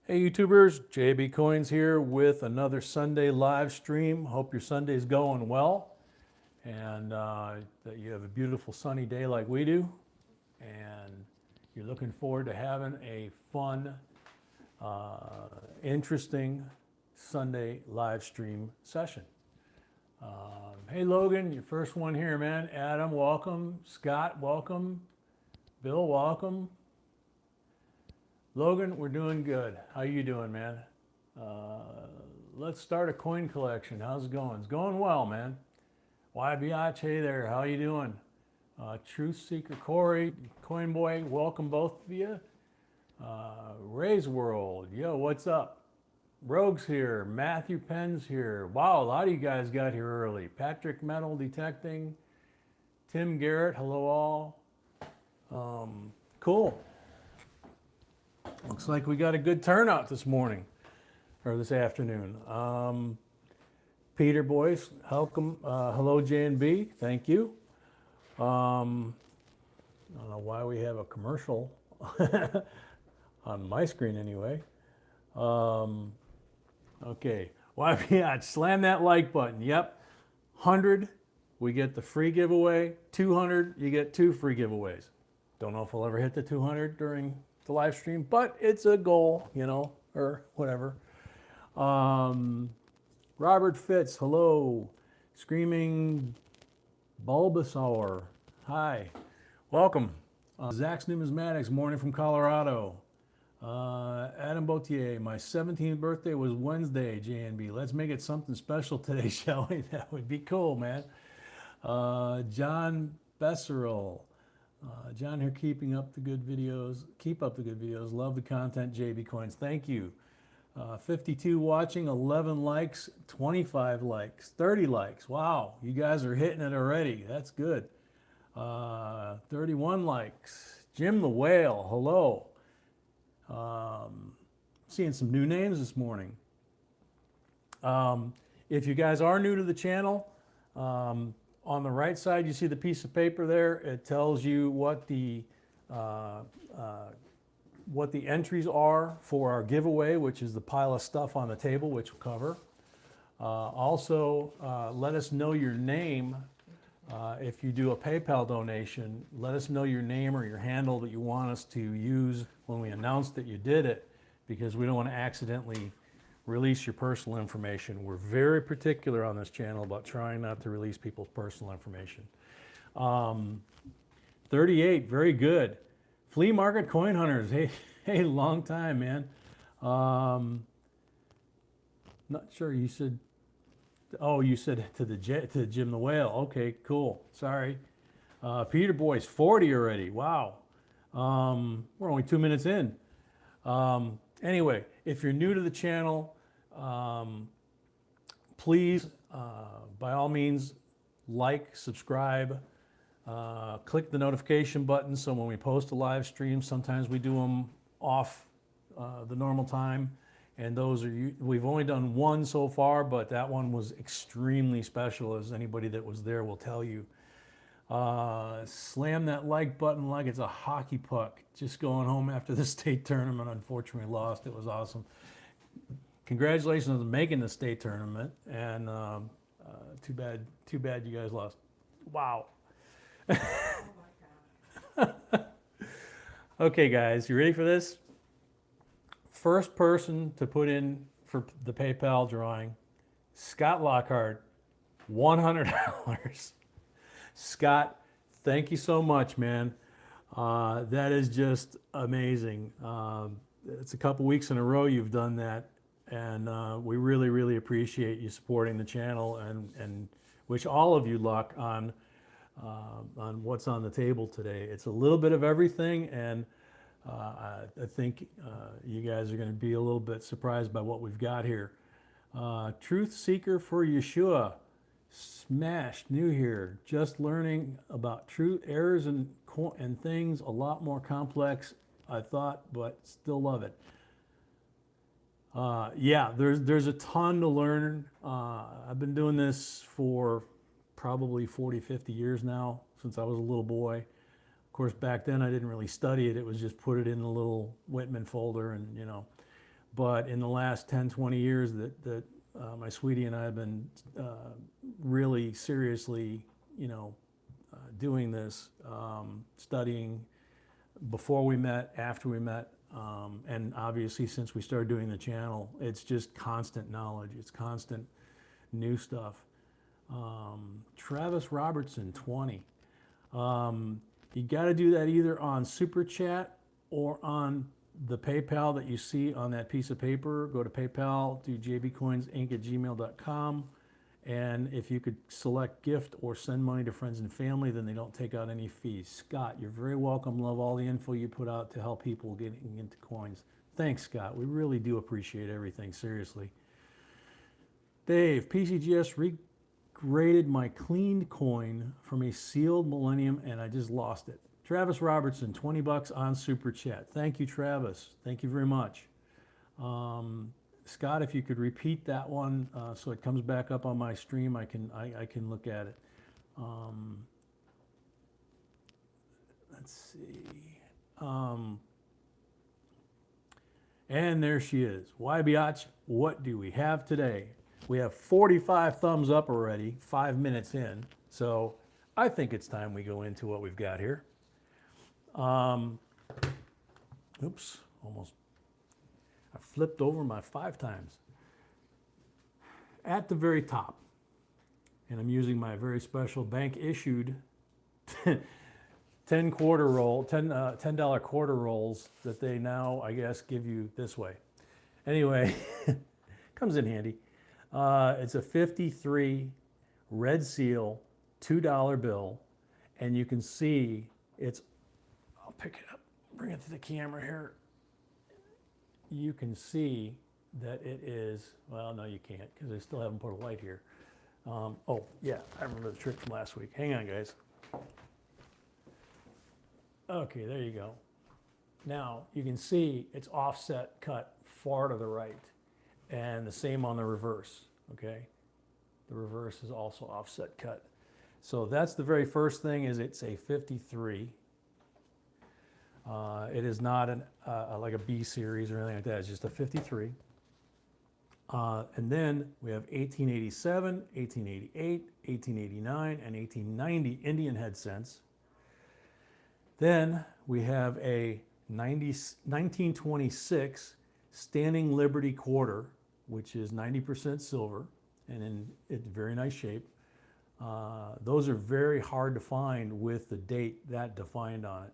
Hey YouTubers, JB Coins here with another Sunday live stream. Hope your Sunday's going well and that you have a beautiful sunny day like we do. And you're looking forward to having a fun, interesting Sunday live stream session. Hey Logan, your first one here, man. Adam, welcome. Scott, welcome. Bill, welcome. Logan, we're doing good. How you doing, man? Let's start a coin collection. How's it going? It's going well, man. YBH, hey there. How you doing? Truth Seeker Corey, Coin Boy, welcome both of you. Ray's World, yo, what's up? Rogue's here. Matthew Penn's here. Wow, a lot of you guys got here early. Patrick Metal Detecting. Tim Garrett, hello all. Cool. Looks like we got a good turnout this morning, or this afternoon. Peter Boyce, welcome. Hello, J&B, thank you. I don't know why we have a commercial on my screen anyway. Okay, YBH, slam that like button. Yep, 100, we get the free giveaway. 200, you get 2 free giveaways. Don't know if I'll ever hit the 200 during the live stream, but it's a goal, you know, or whatever. Robert Fitz, hello. Screaming Bulbasaur, hi, welcome. Zach's Numismatics, morning from Colorado. Adam Bautier, my 17th birthday was Wednesday, JNB. Let's make it something special today, shall we? That would be cool, man. John Besserell. John here, keeping up the good videos. Keep up the good videos. Love the content, JB Coins. Thank you. 52 watching, 11 likes, 25 likes, 30 likes. Wow, you guys are hitting it already. That's good. 31 likes. Jim the Whale, hello. Seeing some new names this morning. If you guys are new to the channel, on the right side, you see the piece of paper there. It tells you what the entries are for our giveaway, which is the pile of stuff on the table, which we'll cover. Also, let us know your name. If you do a PayPal donation, let us know your name or your handle that you want us to use when we announce that you did it, because we don't want to accidentally release your personal information. We're very particular on this channel about trying not to release people's personal information. 38, very good. Flea Market Coin Hunters, hey, long time, man. Not sure, you said, oh, you said to Jim the Whale. Okay, cool, sorry. Peter Boyce, 40 already, wow. We're only 2 minutes in. Anyway, if you're new to the channel, please, by all means, like, subscribe, click the notification button so when we post a live stream, sometimes we do them off the normal time, and those are, we've only done one so far, but that one was extremely special, as anybody that was there will tell you. Slam that like button like it's a hockey puck. Just going home after the state tournament, unfortunately lost. It was awesome. Congratulations on making the state tournament, and too bad you guys lost. Wow. Okay, guys, you ready for this? First person to put in for the PayPal drawing, Scott Lockhart, $100. Scott, thank you so much, man. That is just amazing. It's a couple weeks in a row you've done that, and we really, really appreciate you supporting the channel, and wish all of you luck on what's on the table today. It's a little bit of everything, and I think you guys are going to be a little bit surprised by what we've got here. Truth Seeker for Yoshua, smashed, new here, just learning about truth, errors, and things a lot more complex, I thought, but still love it. Yeah, there's a ton to learn. I've been doing this for probably 40, 50 years now, since I was a little boy. Of course, back then I didn't really study it. It was just put it in a little Whitman folder, and you know. But in the last 10, 20 years that my sweetie and I have been really seriously, doing this, studying before we met, after we met, and obviously since we started doing the channel, it's just constant knowledge. It's constant new stuff. Travis Robertson, 20. You got to do that either on Super Chat or on the PayPal that you see on that piece of paper. Go to PayPal, do jbcoinsinc@gmail.com. And if you could select gift or send money to friends and family, then they don't take out any fees. Scott, you're very welcome. Love all the info you put out to help people getting into coins. Thanks, Scott. We really do appreciate everything, seriously. Dave, PCGS regraded my cleaned coin from a sealed Millennium and I just lost it. Travis Robertson, 20 bucks on Super Chat. Thank you, Travis. Thank you very much. Scott, if you could repeat that one so it comes back up on my stream, I can look at it. Let's see. And there she is. Why biatch? What do we have today? We have 45 thumbs up already, 5 minutes in. So I think it's time we go into what we've got here. Oops, almost. I flipped over my 5 times. At the very top, and I'm using my very special bank issued $10 quarter roll, $10 quarter rolls that they now, I guess, give you this way. Anyway, comes in handy. It's a 53 red seal $2 bill, and you can see it's, I'll pick it up, bring it to the camera here. You can see that it is, well, no, you can't because I still haven't put a light here. Oh, yeah, I remember the trick from last week. Hang on, guys. Okay, there you go. Now, you can see it's offset cut far to the right, and the same on the reverse, okay? The reverse is also offset cut. So that's the very first thing, is it's a 53. It is not like a B series or anything like that. It's just a 53. And then we have 1887, 1888, 1889, and 1890 Indian head cents. Then we have a 1926 Standing Liberty quarter, which is 90% silver and in very nice shape. Those are very hard to find with the date that defined on it.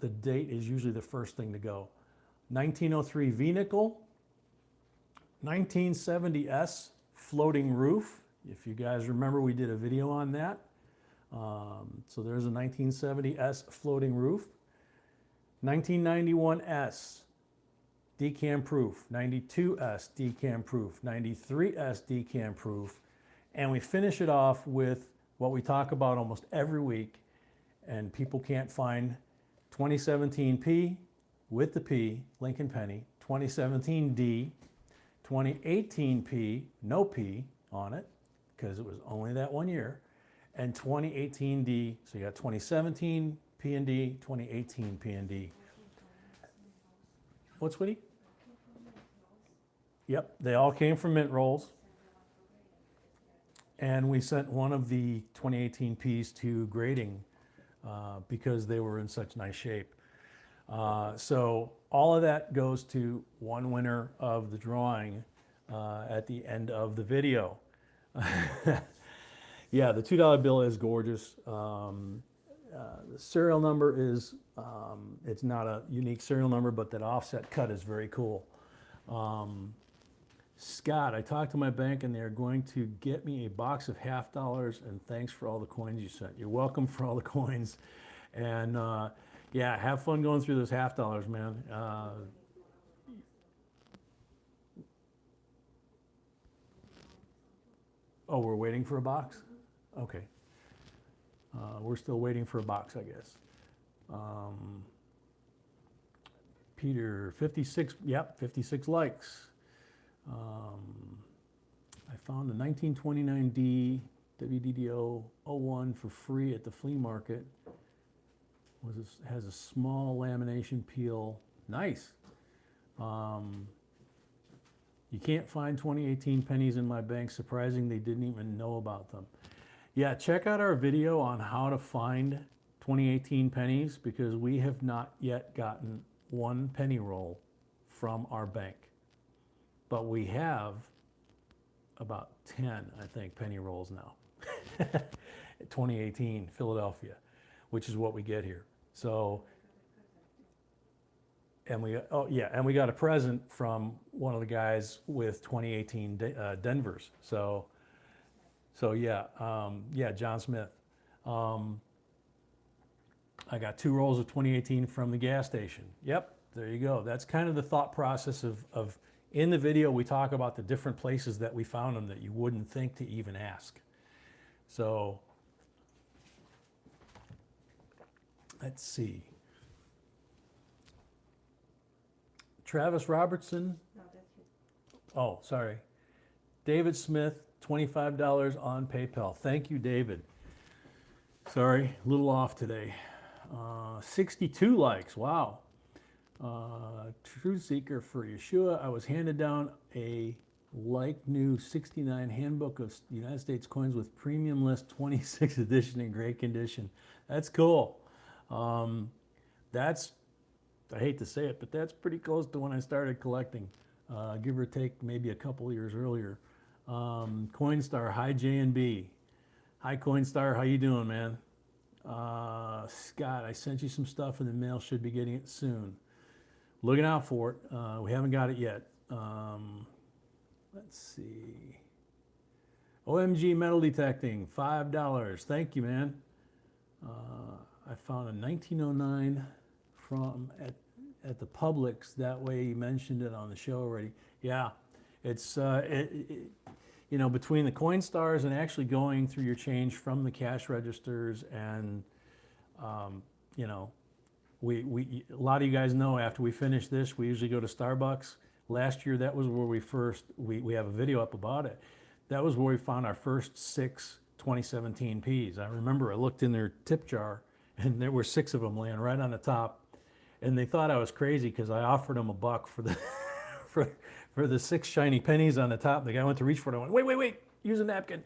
The date is usually the first thing to go. 1903 V-nickel, 1970 floating roof. If you guys remember, we did a video on that. So there's a 1970 floating roof. 1991 decam proof. 92 decam proof. 93 decam proof. And we finish it off with what we talk about almost every week, and people can't find 2017 P with the P, Lincoln Penny, 2017 D, 2018 P, no P on it, because it was only that 1 year, and 2018 D, so you got 2017 P and D, 2018 P and D. What, sweetie? Yep, they all came from mint rolls. And we sent one of the 2018 Ps to grading because they were in such nice shape. So all of that goes to one winner of the drawing at the end of the video. Yeah, the $2 bill is gorgeous. The serial number is, it's not a unique serial number, but that offset cut is very cool. Scott, I talked to my bank and they're going to get me a box of $50, and thanks for all the coins you sent. You're welcome for all the coins. And yeah, have fun going through those $50, man. Oh, we're waiting for a box? Okay. We're still waiting for a box, I guess. Peter, 56, yep, 56 likes. I found a 1929D WDDO 01 for free at the flea market. Has a small lamination peel. Nice. You can't find 2018 pennies in my bank. Surprising they didn't even know about them. Yeah, check out our video on how to find 2018 pennies, because we have not yet gotten one penny roll from our bank. But we have about 10, I think, penny rolls now. 2018 Philadelphia, which is what we get here. So, and we got a present from one of the guys with 2018 Denvers. So yeah, John Smith. I got 2 rolls of 2018 from the gas station. Yep, there you go. That's kind of the thought process of in the video, we talk about the different places that we found them that you wouldn't think to even ask. So let's see. Travis Robertson. No, that's you. Oh, sorry. David Smith, $25 on PayPal. Thank you, David. Sorry, a little off today. 62 likes, wow. Truth Seeker for Yoshua. I was handed down a like new 69 handbook of United States coins with premium list 26th edition in great condition. That's cool. That's, I hate to say it, but that's pretty close to when I started collecting, give or take maybe a couple years earlier. Coinstar, hi J&B. Hi Coinstar, how you doing, man? Scott, I sent you some stuff in the mail, should be getting it soon. Looking out for it. We haven't got it yet. Let's see. OMG metal detecting, $5. Thank you, man. I found a 1909 from at the Publix. That way you mentioned it on the show already. Yeah, it's you know, between the Coinstars and actually going through your change from the cash registers, and you know, a lot of you guys know after we finish this, we usually go to Starbucks. Last year, that was where we have a video up about it. That was where we found our first 6 2017 Ps. I remember I looked in their tip jar and there were 6 of them laying right on the top. And they thought I was crazy because I offered them $1 for the, for the 6 shiny pennies on the top. The guy went to reach for it. I went, wait, use a napkin.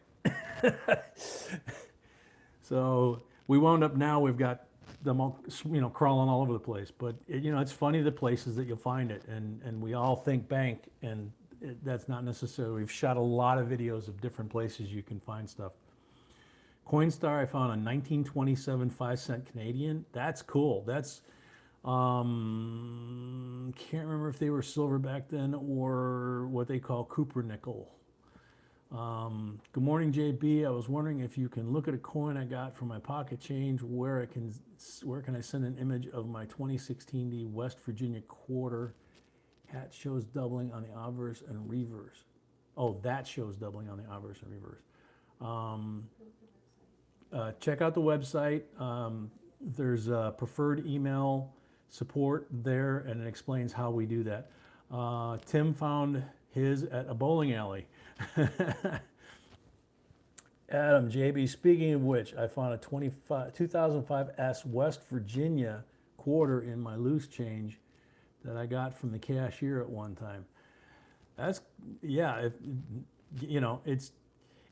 So we wound up now, we've got them all, you know, crawling all over the place. But you know, it's funny the places that you'll find it, and we all think bank, and that's not necessarily. We've shot a lot of videos of different places you can find stuff. Coinstar, I found a 1927 5-cent Canadian. That's cool. That's can't remember if they were silver back then or what they call Cooper nickel. Good morning, JB. I was wondering if you can look at a coin I got from my pocket change. Where can I send an image of my 2016 West Virginia quarter? Hat shows doubling on the obverse and reverse. Oh, that shows doubling on the obverse and reverse. Check out the website. There's a preferred email support there, and it explains how we do that. Tim found his at a bowling alley. Adam, JB, speaking of which, I found a 2005 S West Virginia quarter in my loose change that I got from the cashier at one time. That's, yeah, you know, it's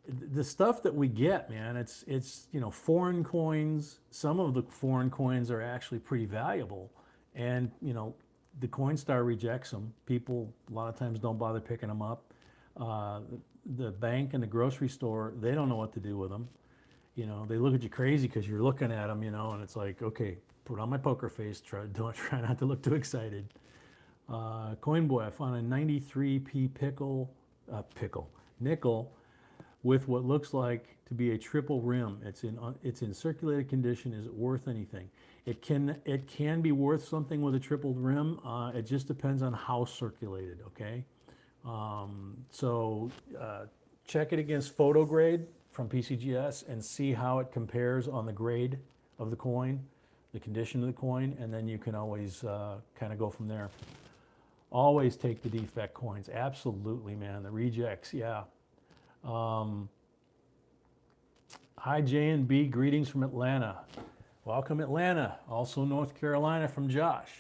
the stuff that we get, man. It's you know, foreign coins. Some of the foreign coins are actually pretty valuable, and you know, the Coinstar rejects them. People a lot of times don't bother picking them up. The bank and the grocery store, they don't know what to do with them. You know, they look at you crazy because you're looking at them, you know, and it's like, okay, put on my poker face, try not to look too excited. Coin Boy, I found a 93p nickel with what looks like to be a triple rim. It's in circulated condition. Is it worth anything? It can be worth something with a triple rim. It just depends on how circulated, okay? So check it against photo grade from PCGS and see how it compares on the grade of the coin, the condition of the coin, and then you can always kind of go from there. Always take the defect coins. Absolutely, man. The rejects, yeah. Hi, J&B. Greetings from Atlanta. Welcome, Atlanta. Also North Carolina from Josh.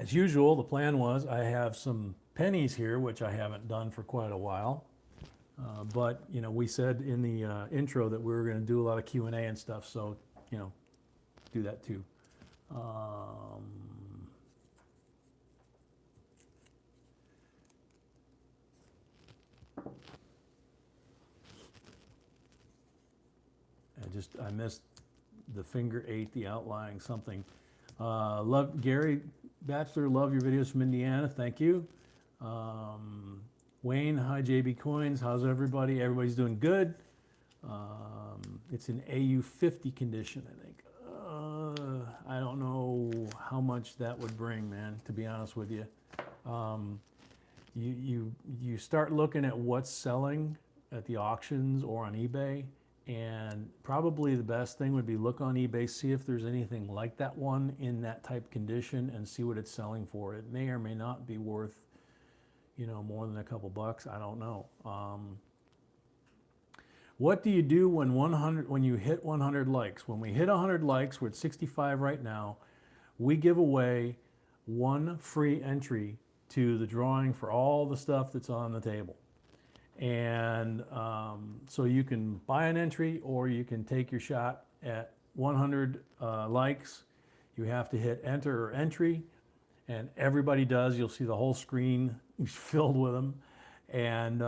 As usual, the plan was I have some pennies here, which I haven't done for quite a while. But you know, we said in the intro that we were going to do a lot of Q&A and stuff, so you know, do that too. I missed the figure 8, the outlying something. Love Gary Bachelor, love your videos from Indiana. Thank you. Wayne, hi JB Coins. How's everybody? Everybody's doing good. It's in AU50 condition, I think. I don't know how much that would bring, man, to be honest with you. You start looking at what's selling at the auctions or on eBay, and probably the best thing would be look on eBay, see if there's anything like that one in that type condition, and see what it's selling for. It may or may not be worth, you know, more than a couple bucks. I don't know. What do you do when you hit 100 likes? When we hit 100 likes, we're at 65 right now, we give away one free entry to the drawing for all the stuff that's on the table. And so you can buy an entry or you can take your shot at 100 likes. You have to hit enter or entry, and everybody does. You'll see the whole screen filled with them. And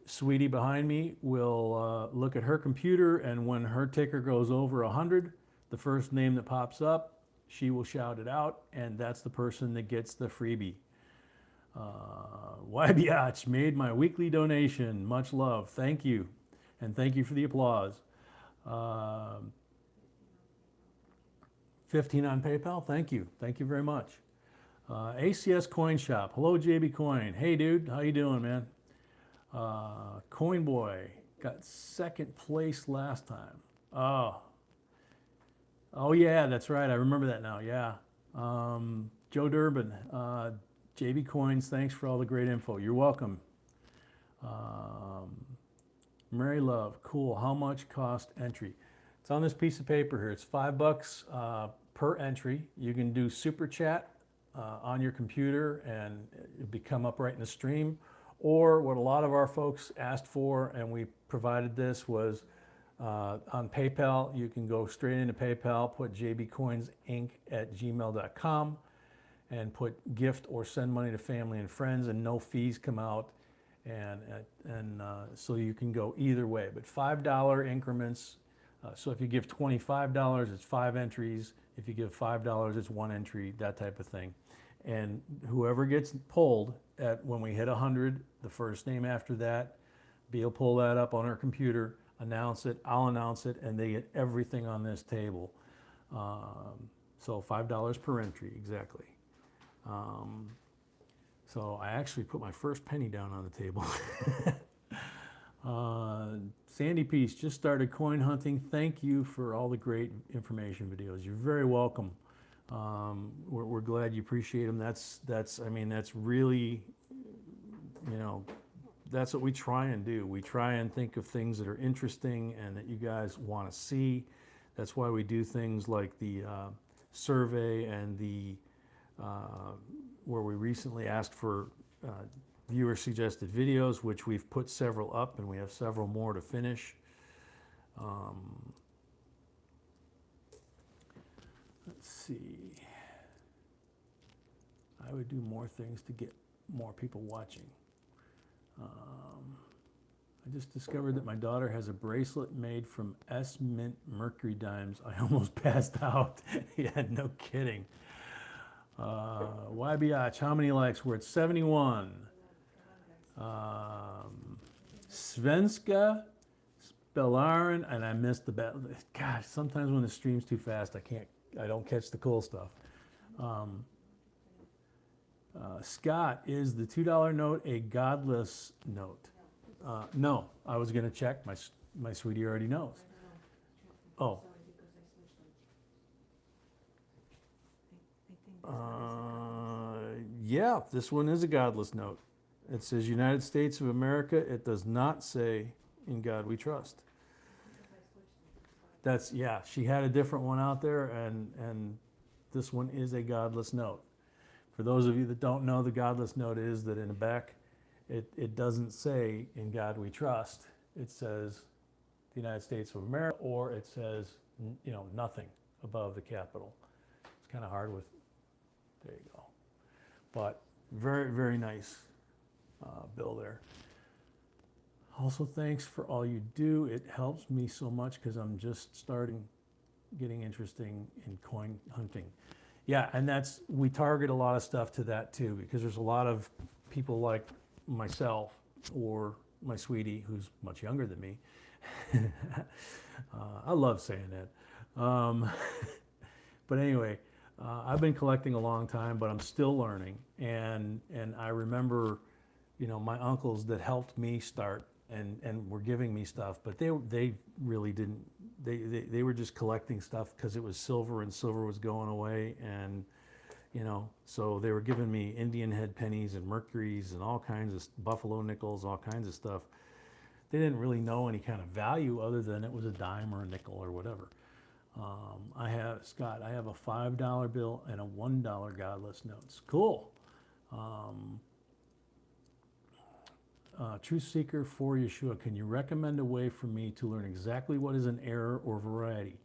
Sweetie behind me will look at her computer, and when her ticker goes over 100, the first name that pops up, she will shout it out, and that's the person that gets the freebie. YBH made my weekly donation. Much love. Thank you. And thank you for the applause. 15 on PayPal. Thank you. Thank you very much. ACS Coin Shop. Hello, JB Coin. Hey, dude. How you doing, man? Coin Boy got second place last time. Oh yeah, that's right. I remember that now. Yeah. Joe Durbin. JB Coins, thanks for all the great info. You're welcome. Mary Love, cool. How much cost entry? It's on this piece of paper here. It's $5 per entry. You can do super chat on your computer and it'll come up right in the stream. Or what a lot of our folks asked for, and we provided this, was on PayPal. You can go straight into PayPal, put jbcoinsinc@gmail.com. and put gift or send money to family and friends, and no fees come out, and so you can go either way. But $5 increments. So if you give $25, it's 5 entries. If you give $5, it's 1 entry. That type of thing. And whoever gets pulled at when we hit 100, the first name after that, Beal pull that up on her computer, announce it. I'll announce it, and they get everything on this table. So $5 per entry, exactly. So I actually put my first penny down on the table. Sandy Peace just started coin hunting. Thank you for all the great information videos. You're very welcome. We're glad you appreciate them. That's really, you know, that's what we try and do. We try and think of things that are interesting and that you guys want to see. That's why we do things like the survey and the where we recently asked for viewer suggested videos, which we've put several up, and we have several more to finish. Let's see. I would do more things to get more people watching. I just discovered that my daughter has a bracelet made from S-Mint mercury dimes. I almost passed out. Yeah, no kidding. YBH, how many likes? We're at 71. Svenska Spelaren, and I missed the battle. Gosh, sometimes when the stream's too fast, I don't catch the cool stuff. Scott, is the $2 note a godless note? No, I was going to check. My sweetie already knows. Oh. Yeah, this one is a godless note. It says United States of America. It does not say in God we trust. That's, yeah, she had a different one out there, and this one is a godless note. For those of you that don't know, the godless note is that in the back, it doesn't say "In God We Trust." It says the United States of America, or it says, you know, nothing above the capital. It's kind of hard with, there you go. But very, very nice bill there. Also, thanks for all you do. It helps me so much because I'm just getting interesting in coin hunting. Yeah, and we target a lot of stuff to that too, because there's a lot of people like myself or my sweetie who's much younger than me. I love saying that. But anyway, I've been collecting a long time, but I'm still learning. And I remember, you know, my uncles that helped me start and were giving me stuff, but they really didn't. They were just collecting stuff because it was silver and silver was going away, and you know, so they were giving me Indian head pennies and mercuries and all kinds of buffalo nickels, all kinds of stuff. They didn't really know any kind of value other than it was a dime or a nickel or whatever. I have a $5 bill and a $1 godless notes. Cool. Truth Seeker for Yoshua, can you recommend a way for me to learn exactly what is an error or variety?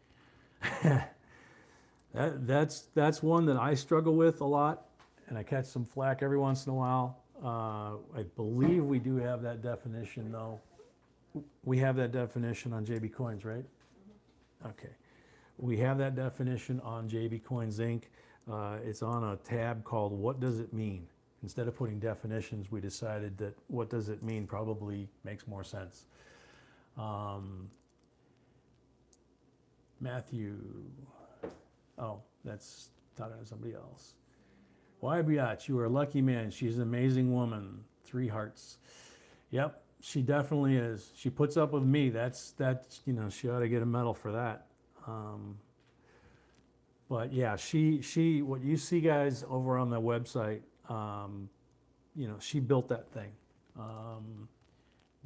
That's one that I struggle with a lot, and I catch some flack every once in a while. I believe we do have that definition, though. We have that definition on JB Coins, right? Okay. We have that definition on JBCOINSINC. It's on a tab called What Does It Mean? Instead of putting definitions, we decided that what does it mean probably makes more sense. Matthew, oh, that's talking to somebody else. Why, Biatch, you are a lucky man. She's an amazing woman. 3 hearts. Yep, she definitely is. She puts up with me. That's you know, she ought to get a medal for that. But yeah, she what you see guys over on the website, you know, she built that thing.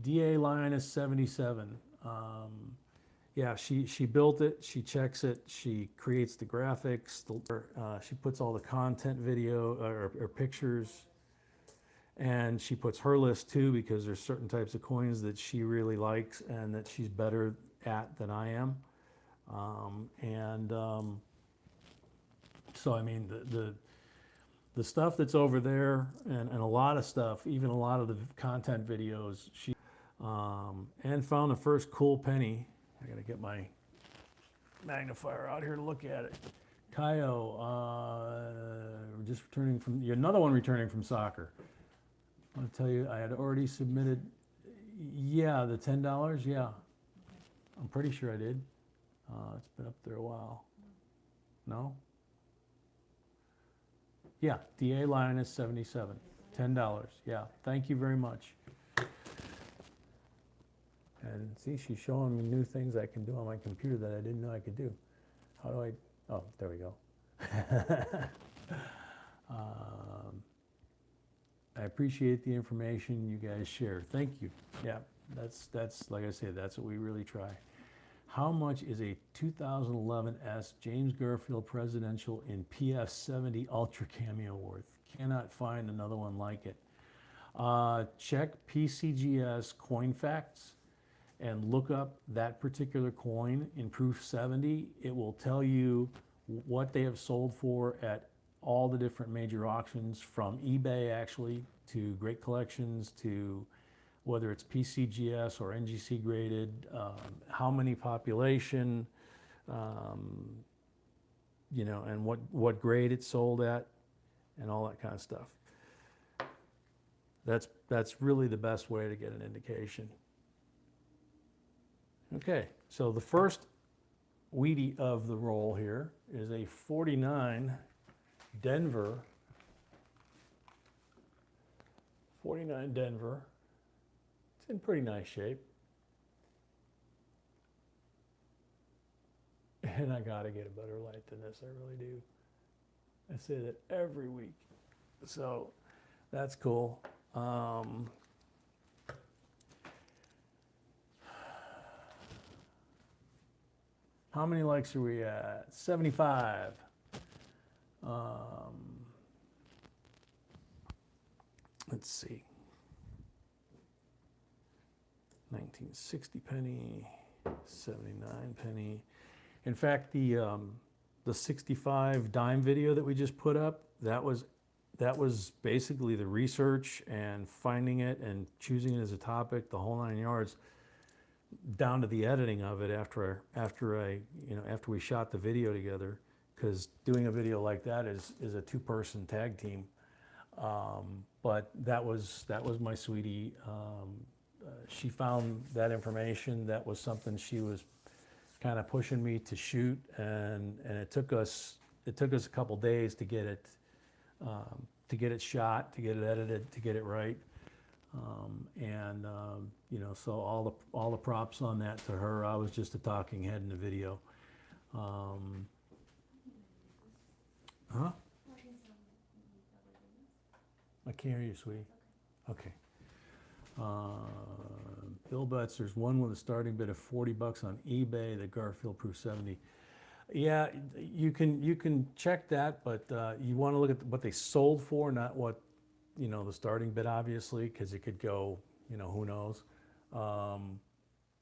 DA line is 77. Yeah, she built it, she checks it, she creates the graphics, she puts all the content video or pictures, and she puts her list too, because there's certain types of coins that she really likes and that she's better at than I am. So I mean, the stuff that's over there, and a lot of stuff, even a lot of the content videos, she and found the first cool penny. I gotta get my magnifier out here to look at it. Kaio, just returning from, you're another one returning from soccer. I want to tell you, I had already submitted, yeah, the $10, yeah. I'm pretty sure I did. It's been up there a while. No? Yeah, DA line is 77, $10, yeah. Thank you very much. And see, she's showing me new things I can do on my computer that I didn't know I could do. How do I, oh, there we go. I appreciate the information you guys share. Thank you. Yeah, that's like I said, that's what we really try. How much is a 2011 S James Garfield Presidential in PF70 Ultra Cameo worth? Cannot find another one like it. Check PCGS Coin Facts and look up that particular coin in Proof 70. It will tell you what they have sold for at all the different major auctions, from eBay actually to Great Collections to whether it's PCGS or NGC graded, how many population, you know, and what grade it's sold at, and all that kind of stuff. That's really the best way to get an indication. Okay, so the first Wheatie of the roll here is a 49 Denver. 49 Denver. It's in pretty nice shape. And I gotta get a better light than this, I really do. I say that every week. So that's cool. How many likes are we at? 75. let's see, 1960 penny, 79 penny. In fact, the 65 dime video that we just put up, that was basically the research and finding it and choosing it as a topic, the whole 9 yards, down to the editing of it after we shot the video together. Because doing a video like that is a two-person tag team. But that was my sweetie. She found that information. That was something she was kind of pushing me to shoot, and it took us a couple days to get it shot, to get it edited, to get it right. So all the props on that to her. I was just a talking head in the video. Huh? I can't hear you, sweetie. Okay. Bill Butts, there's one with a starting bid of $40 on eBay, the Garfield Proof 70. Yeah, you can check that, but you want to look at what they sold for, not what, the starting bid, obviously, because it could go, who knows.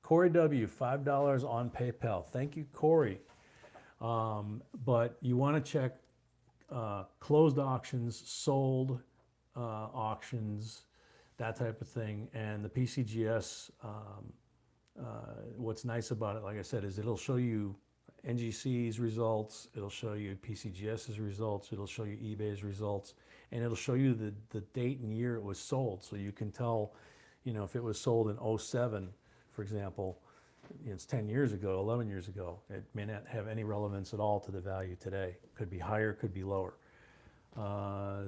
Corey W., $5 on PayPal. Thank you, Corey. But you want to check closed auctions, sold auctions, that type of thing. And the PCGS, what's nice about it, like I said, is it'll show you NGC's results, it'll show you PCGS's results, it'll show you eBay's results, and it'll show you the date and year it was sold. So you can tell, if it was sold in 07, for example, it's 10 years ago, 11 years ago. It may not have any relevance at all to the value today. Could be higher, could be lower.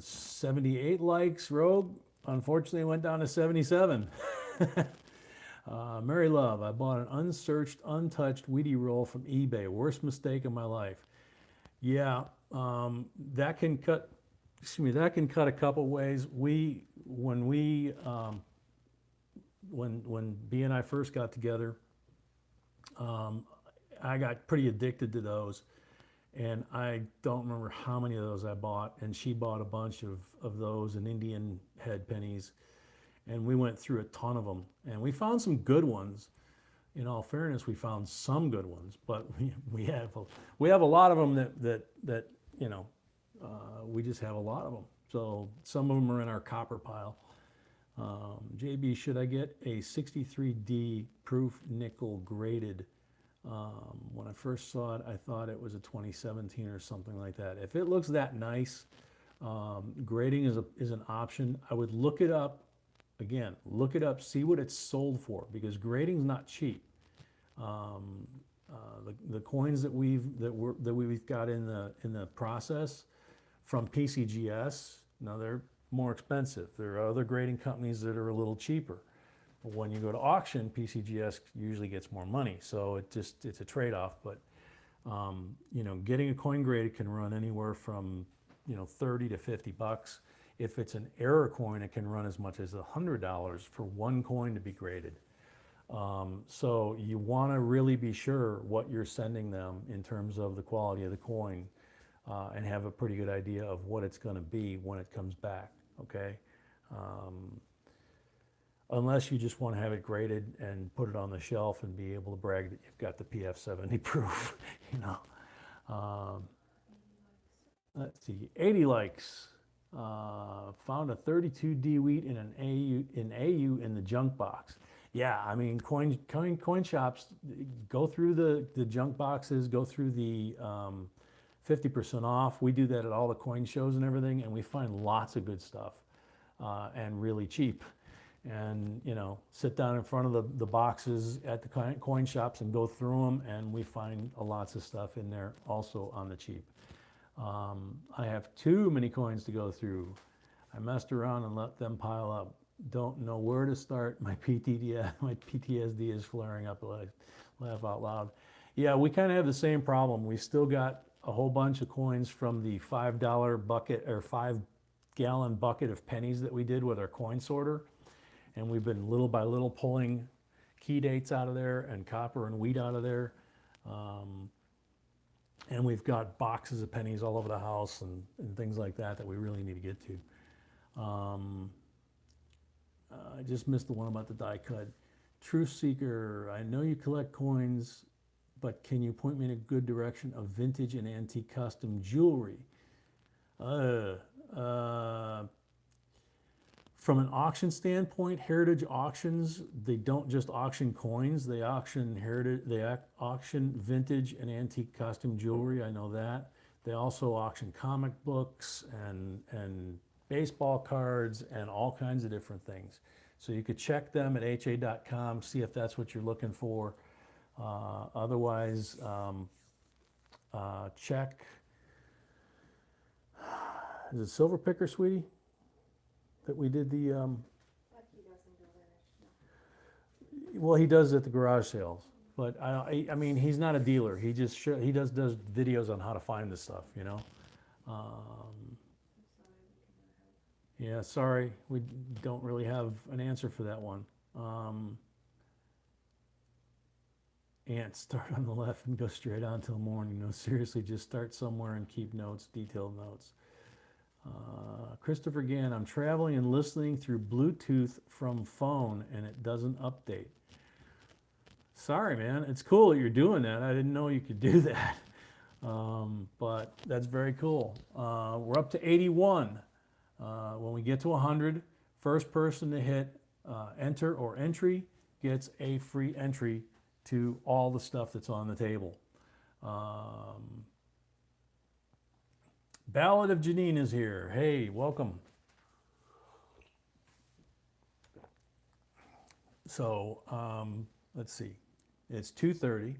78 likes, Rogue. Unfortunately, went down to 77. Mary Love, I bought an unsearched, untouched Wheatie roll from eBay. Worst mistake of my life. Yeah, that can cut a couple ways. When B and I first got together, I got pretty addicted to those, and I don't remember how many of those I bought, and she bought a bunch of those and Indian head pennies, and we went through a ton of them, and we found some good ones. In all fairness, we found some good ones, but we have a lot of them that we just have a lot of them. So some of them are in our copper pile. JB, should I get a 63D proof nickel graded? When I first saw it, I thought it was a 2017 or something like that. If it looks that nice, grading is an option. I would look it up. Again, look it up, see what it's sold for, because grading's not cheap. The coins that we've got in the process from PCGS, now they're more expensive. There are other grading companies that are a little cheaper. But when you go to auction, PCGS usually gets more money, so it's a trade-off. But getting a coin graded can run anywhere from $30 to $50. If it's an error coin, it can run as much as $100 for one coin to be graded. So you want to really be sure what you're sending them in terms of the quality of the coin, and have a pretty good idea of what it's going to be when it comes back, okay? Unless you just want to have it graded and put it on the shelf and be able to brag that you've got the PF70 proof, Let's see, 80 likes. Found a 32D wheat in an AU in the junk box. Yeah, I mean, coin shops, go through the junk boxes, go through the 50% off. We do that at all the coin shows and everything, and we find lots of good stuff and really cheap. And sit down in front of the boxes at the coin shops and go through them, and we find lots of stuff in there also on the cheap. I have too many coins to go through. I messed around and let them pile up. Don't know where to start. My PTSD is flaring up. I laugh out loud. Yeah, we kind of have the same problem. We still got a whole bunch of coins from the $5 bucket or 5-gallon bucket of pennies that we did with our coin sorter. And we've been little by little pulling key dates out of there and copper and wheat out of there. And we've got boxes of pennies all over the house and things like that we really need to get to. I just missed the one about the die cut. Truth Seeker, I know you collect coins, but can you point me in a good direction of vintage and antique custom jewelry? From an auction standpoint, Heritage Auctions, they don't just auction coins, they auction auction vintage and antique costume jewelry, I know that. They also auction comic books and baseball cards and all kinds of different things. So you could check them at ha.com, see if that's what you're looking for. Otherwise, check, is it Silver Picker, sweetie? That we did the, But he doesn't do that. well, he does at the garage sales, but I mean, he's not a dealer. He just he does videos on how to find this stuff, you know. Yeah, sorry, we don't really have an answer for that one. And start on the left and go straight on till morning. No, seriously, just start somewhere and keep notes, detailed notes. Christopher Gann, I'm traveling and listening through Bluetooth from phone and it doesn't update. Sorry, man. It's cool that you're doing that. I didn't know you could do that. But that's very cool. We're up to 81. When we get to 100, first person to hit enter or entry gets a free entry to all the stuff that's on the table. Ballad of Jeanine is here. Hey, welcome. So let's see. It's 2:30.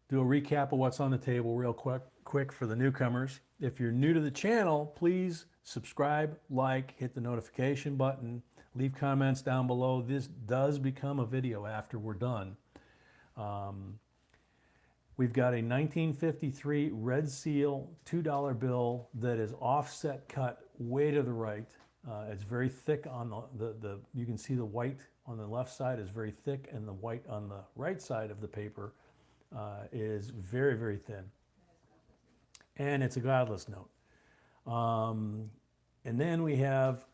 Do a recap of what's on the table real quick for the newcomers. If you're new to the channel, please subscribe, like, hit the notification button, leave comments down below. This does become a video after we're done. We've got a 1953 Red Seal $2 bill that is offset cut way to the right. It's very thick on the you can see the white on the left side is very thick and the white on the right side of the paper is very, very thin. And it's a godless note. And then we have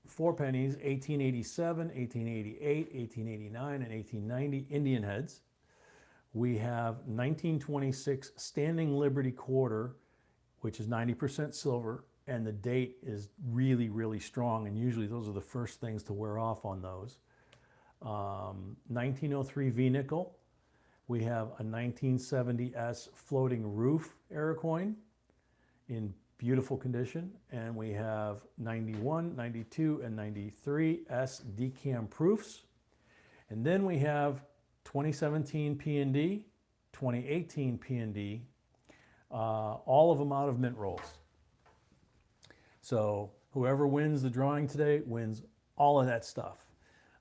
4 pennies, 1887, 1888, 1889, and 1890 Indian heads. We have 1926 Standing Liberty quarter, which is 90% silver, and the date is really, really strong, and usually those are the first things to wear off on those. 1903 V-nickel. We have a 1970S floating roof era coin in beautiful condition, and we have 91, 92, and 93 S decam proofs. And then we have 2017 P&D, 2018 P&D, all of them out of mint rolls. So whoever wins the drawing today wins all of that stuff.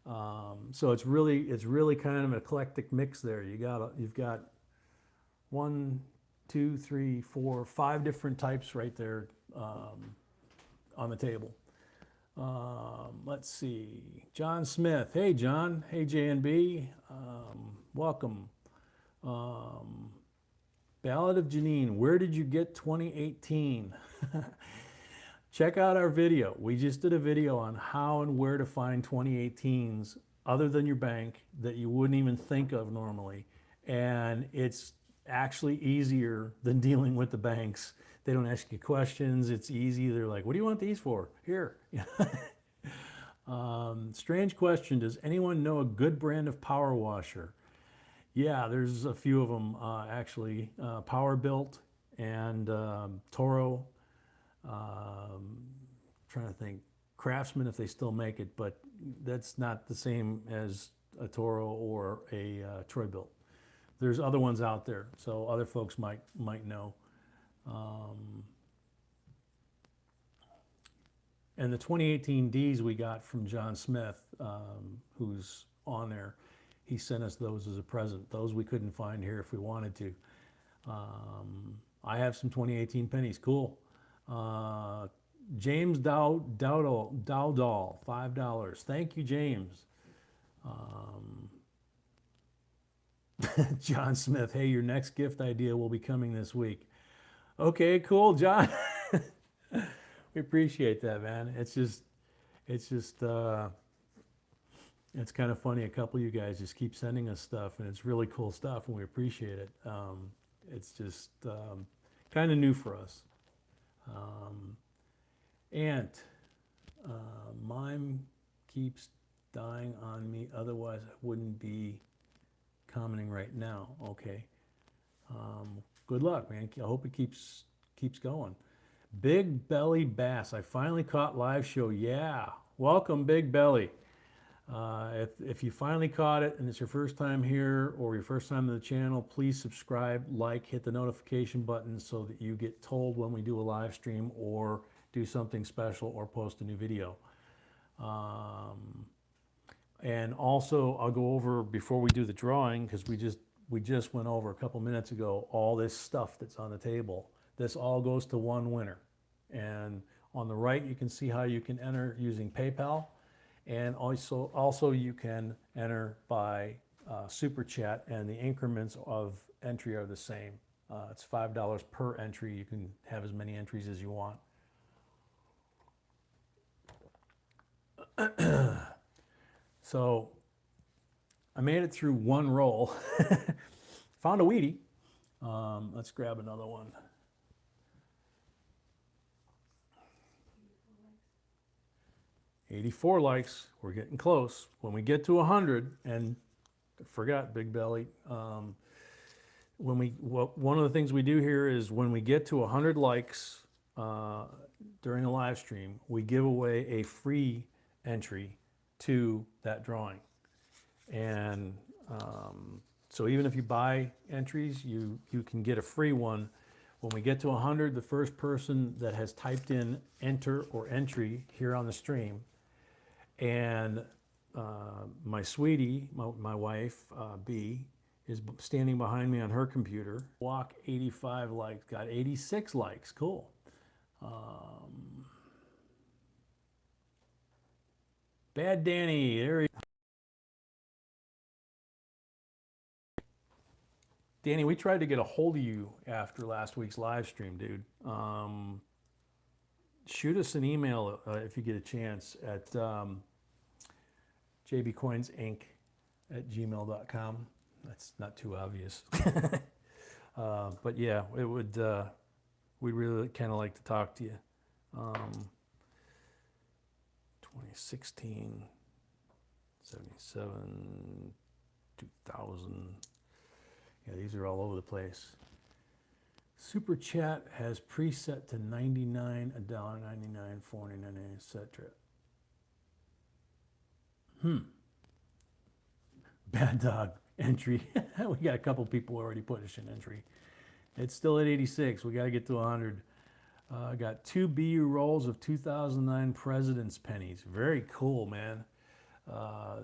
So it's really kind of an eclectic mix there. You've got 1, 2, 3, 4, 5 different types right there on the table. Let's see, John Smith. Hey, John. Hey, JNB. Welcome. Ballad of Jeanine. Where did you get 2018? Check out our video. We just did a video on how and where to find 2018s other than your bank that you wouldn't even think of normally. And it's actually easier than dealing with the banks. They don't ask you questions. It's easy. They're like, what do you want these for? Here. Strange question. Does anyone know a good brand of power washer? Yeah, there's a few of them actually. Power Built and Toro. Trying to think. Craftsman, if they still make it, but that's not the same as a Toro or a Troy Built. There's other ones out there, so other folks might know. And the 2018 Ds we got from John Smith, who's on there, he sent us those as a present. Those we couldn't find here if we wanted to. I have some 2018 pennies, cool. James Dowdall, $5. Thank you, James. John Smith, hey, your next gift idea will be coming this week. Okay, cool, John. We appreciate that, man. It's just It's kind of funny. A couple of you guys just keep sending us stuff, and it's really cool stuff, and we appreciate it. It's just kind of new for us. Ant, mime keeps dying on me. Otherwise, I wouldn't be commenting right now. Okay. Good luck, man. I hope it keeps going. Big Belly Bass. I finally caught live show. Yeah. Welcome, Big Belly. If you finally caught it and it's your first time here or your first time to the channel, please subscribe, like, hit the notification button so that you get told when we do a live stream or do something special or post a new video. And also, I'll go over before we do the drawing, because we just went over a couple minutes ago all this stuff that's on the table. This all goes to one winner. And on the right, you can see how you can enter using PayPal. And also you can enter by Super Chat, and the increments of entry are the same. It's $5 per entry. You can have as many entries as you want. So I made it through one roll. Found a Wheatie. Let's grab another one. 84 likes. We're getting close. When we get to 100, and I forgot Big Belly. One of the things we do here is when we get to 100 likes during a live stream, we give away a free entry to that drawing. And so even if you buy entries, you can get a free one. When we get to 100, the first person that has typed in enter or entry here on the stream, and my sweetie, my wife, B, is standing behind me on her computer. Walk 85 likes, got 86 likes, cool. Bad Danny, there he Danny, we tried to get a hold of you after last week's live stream, dude. Shoot us an email if you get a chance at JBCOINSINC@gmail.com. That's not too obvious. But yeah, it would. We'd really kind of like to talk to you. 2016, 77, 2000. Yeah, these are all over the place. Super Chat has preset to 99, $1.99, $4.99, etc. Bad Dog entry. We got a couple people already pushing entry. It's still at 86. We got to get to 100. I got 2 BU rolls of 2009 President's pennies. Very cool, man.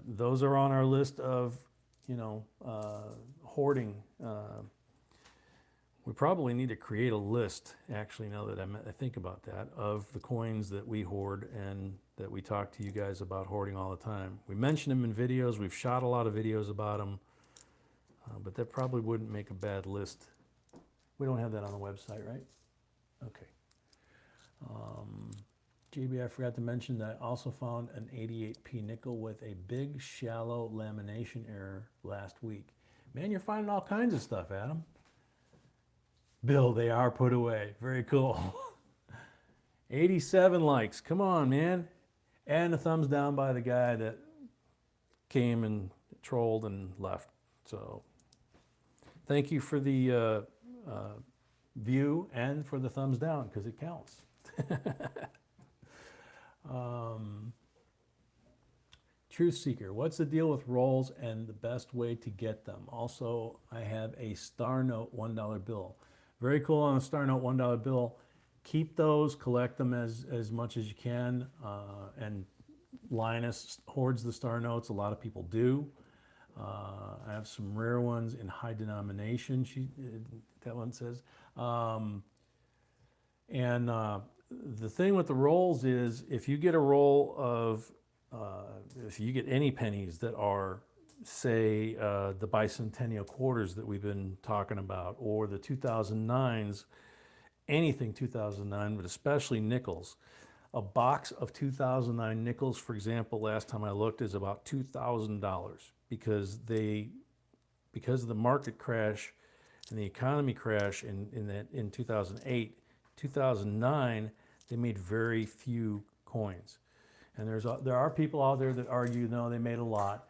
Those are on our list of, hoarding. We probably need to create a list, actually, now that I think about that, of the coins that we hoard and that we talk to you guys about hoarding all the time. We mention them in videos. We've shot a lot of videos about them, but that probably wouldn't make a bad list. We don't have that on the website, right? Okay. JB, I forgot to mention that I also found an 88p nickel with a big shallow lamination error last week. Man, you're finding all kinds of stuff, Adam. Bill, they are put away. Very cool. 87 likes. Come on, man. And a thumbs down by the guy that came and trolled and left. So thank you for the view and for the thumbs down, because it counts. Truth Seeker, what's the deal with rolls and the best way to get them? Also, I have a Star Note $1 bill. Very cool on a Star Note $1 bill. Keep those, collect them as much as you can. And Linus hoards the Star Notes. A lot of people do. I have some rare ones in high denomination, that one says. The thing with the rolls is, if you get a roll of, if you get any pennies that are, say, the bicentennial quarters that we've been talking about, or the 2009s, anything 2009, but especially nickels, A box of 2009 nickels, for example, last time I looked, is about $2,000 because of the market crash and the economy crash in 2008, 2009, they made very few coins. And there are people out there that argue, no, they made a lot.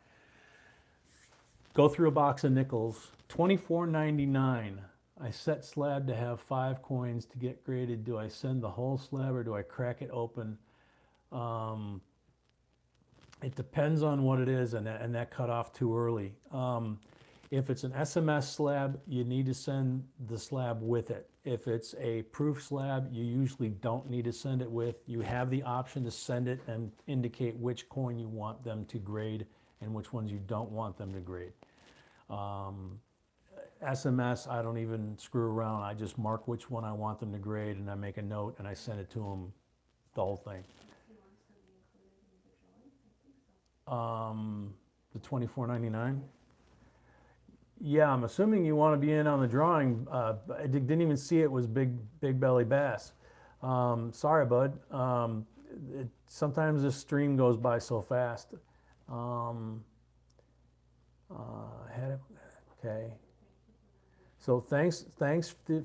Go through a box of nickels, $24.99. I set slab to have 5 coins to get graded. Do I send the whole slab or do I crack it open? It depends on what it is, and that cut off too early. If it's an SMS slab, you need to send the slab with it. If it's a proof slab, you usually don't need to send it with. You have the option to send it and indicate which coin you want them to grade and which ones you don't want them to grade. SMS, I don't even screw around. I just mark which one I want them to grade, and I make a note, and I send it to them, the whole thing. The $24.99. Yeah, I'm assuming you want to be in on the drawing. I didn't even see it was big belly bass. Sorry, bud. Sometimes this stream goes by so fast. Okay. So thanks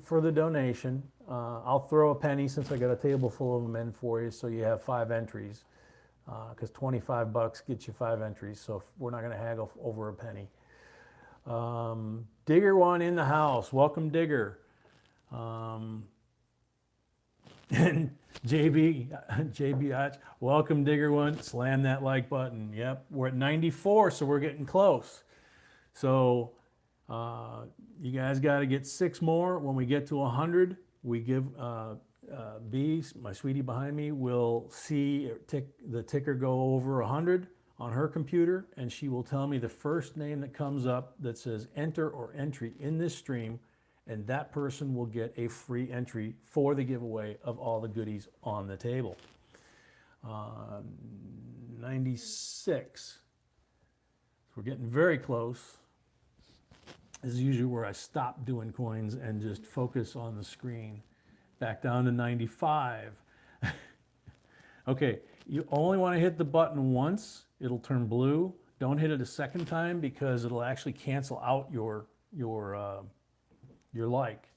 for the donation. I'll throw a penny since I got a table full of them in for you, so you have 5 entries. Because $25 gets you 5 entries, so we're not going to haggle over a penny. Digger one in the house. Welcome, Digger. And JB, welcome, Digger one. Slam that like button. Yep, we're at 94, so we're getting close. So you guys got to get 6 more. When we get to 100, we give B, my sweetie behind me, will see the ticker go over 100 on her computer, and she will tell me the first name that comes up that says enter or entry in this stream, and that person will get a free entry for the giveaway of all the goodies on the table. 96. So we're getting very close. This is usually where I stop doing coins and just focus on the screen. Back down to 95. Okay, you only want to hit the button once. It'll turn blue. Don't hit it a second time because it'll actually cancel out your like.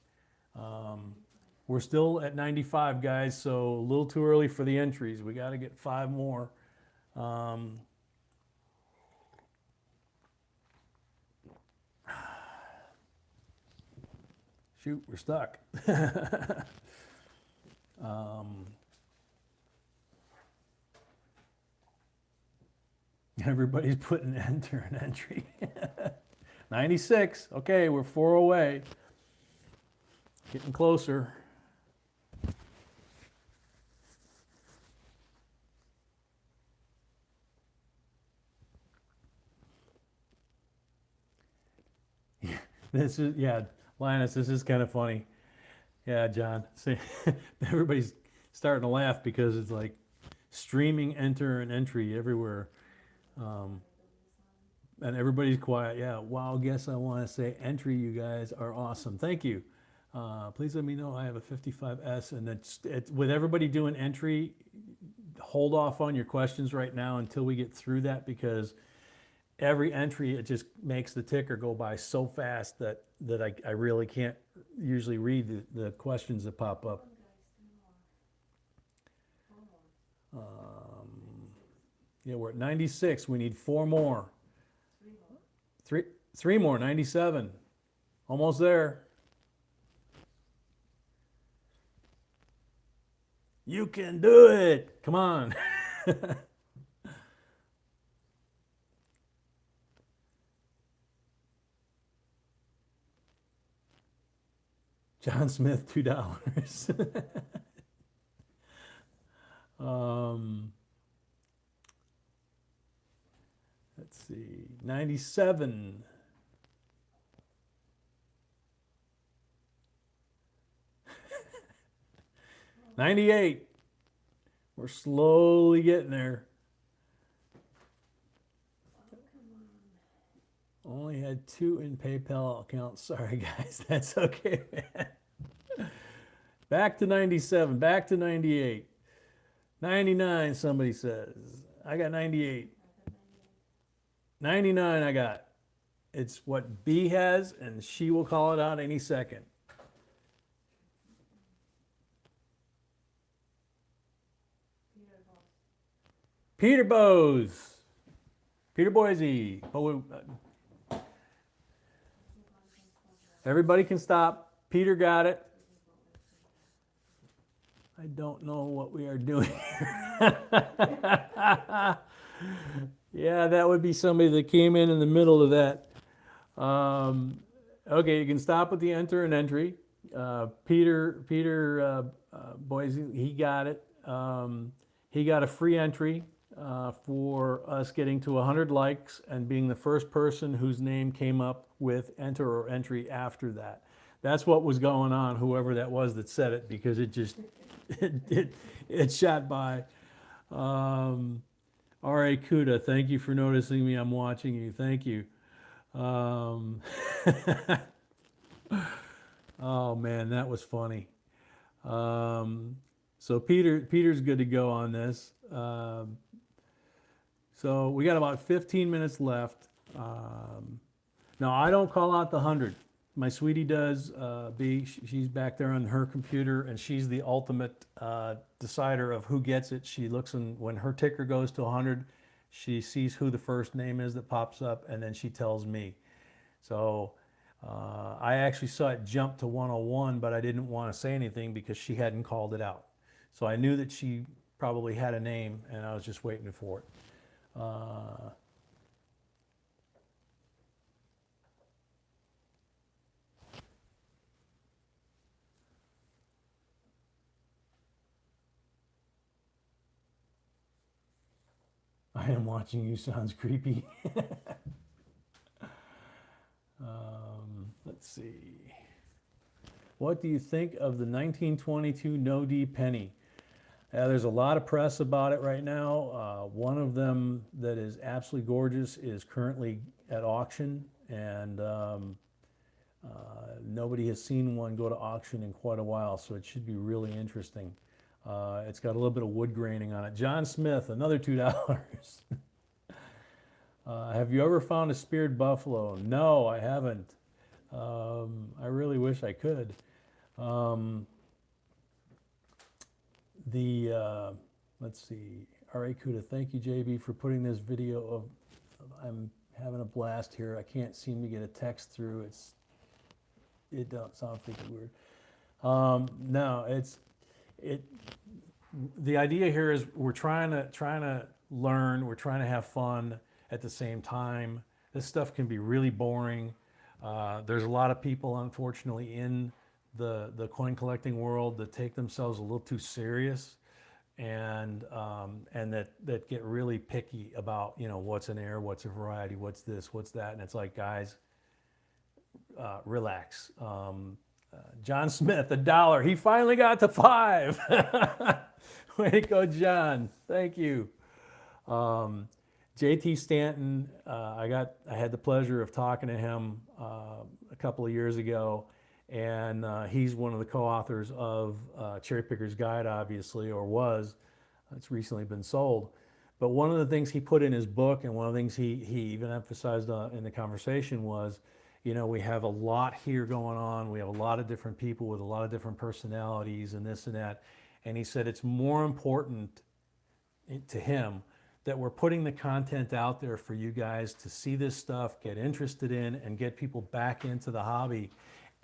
We're still at 95, guys, so a little too early for the entries. We got to get 5 more. Shoot, we're stuck. Everybody's putting enter and entry. 96. Okay, we're 4 away. Getting closer. This is, yeah, Linus, this is kind of funny. Yeah, John. See, everybody's starting to laugh because it's like streaming enter and entry everywhere. And everybody's quiet. Yeah, wow, guess I want to say entry, you guys are awesome. Thank you. Please let me know I have a 55S, and it's with everybody doing entry, hold off on your questions right now until we get through that, because every entry, it just makes the ticker go by so fast that I really can't usually read the questions that pop up. Yeah, we're at 96. We need 4 more. 3 more, 97. Almost there. You can do it. Come on. John Smith, $2. Let's see, 97. $98. We're slowly getting there. Only had 2 in PayPal accounts. Sorry, guys. That's okay, man. Back to 97. Back to 98. 99, somebody says. I got 98. 99 I got. It's what B has, and she will call it out any second. Peter Bose. Peter Boise. Oh, everybody can stop. Peter got it. I don't know what we are doing here. Yeah, that would be somebody that came in the middle of that. Okay, you can stop with the enter and entry. Peter Boise, he got it. He got a free entry for us getting to 100 likes and being the first person whose name came up with enter or entry after that. That's what was going on, whoever that was that said it, because it just, it shot by. R.A. Kuda, thank you for noticing me. I'm watching you. Thank you. Oh man, that was funny. So Peter's good to go on this. So we got about 15 minutes left. Now I don't call out the 100. My sweetie does. B, she's back there on her computer, and she's the ultimate decider of who gets it. She looks, and when her ticker goes to 100, she sees who the first name is that pops up, and then she tells me. So I actually saw it jump to 101, but I didn't want to say anything because she hadn't called it out. So I knew that she probably had a name, and I was just waiting for it. I am watching you sounds creepy. Let's see. What do you think of the 1922 no-D penny? There's a lot of press about it right now. One of them that is absolutely gorgeous is currently at auction, and nobody has seen one go to auction in quite a while, so it should be really interesting. It's got a little bit of wood graining on it. John Smith, another $2. Have you ever found a speared buffalo? No, I haven't. I really wish I could. Let's see, R.A. Kuda, thank you, JB, for putting this video of, I'm having a blast here. I can't seem to get a text through. It don't sound freaking weird. No, the idea here is we're trying to learn, we're trying to have fun at the same time. This stuff can be really boring. There's a lot of people, unfortunately, in the coin collecting world that take themselves a little too serious, and that get really picky about, you know, what's an heir, what's a variety, what's this, what's that, and it's like, guys, relax. John Smith, $1. He finally got to 5. Way to go, John. Thank you. JT Stanton, I had the pleasure of talking to him a couple of years ago, and he's one of the co-authors of Cherry Picker's Guide, obviously, or was. It's recently been sold. But one of the things he put in his book, and one of the things he even emphasized in the conversation was, you know, we have a lot here going on. We have a lot of different people with a lot of different personalities and this and that. And he said it's more important to him that we're putting the content out there for you guys to see this stuff, get interested in, and get people back into the hobby.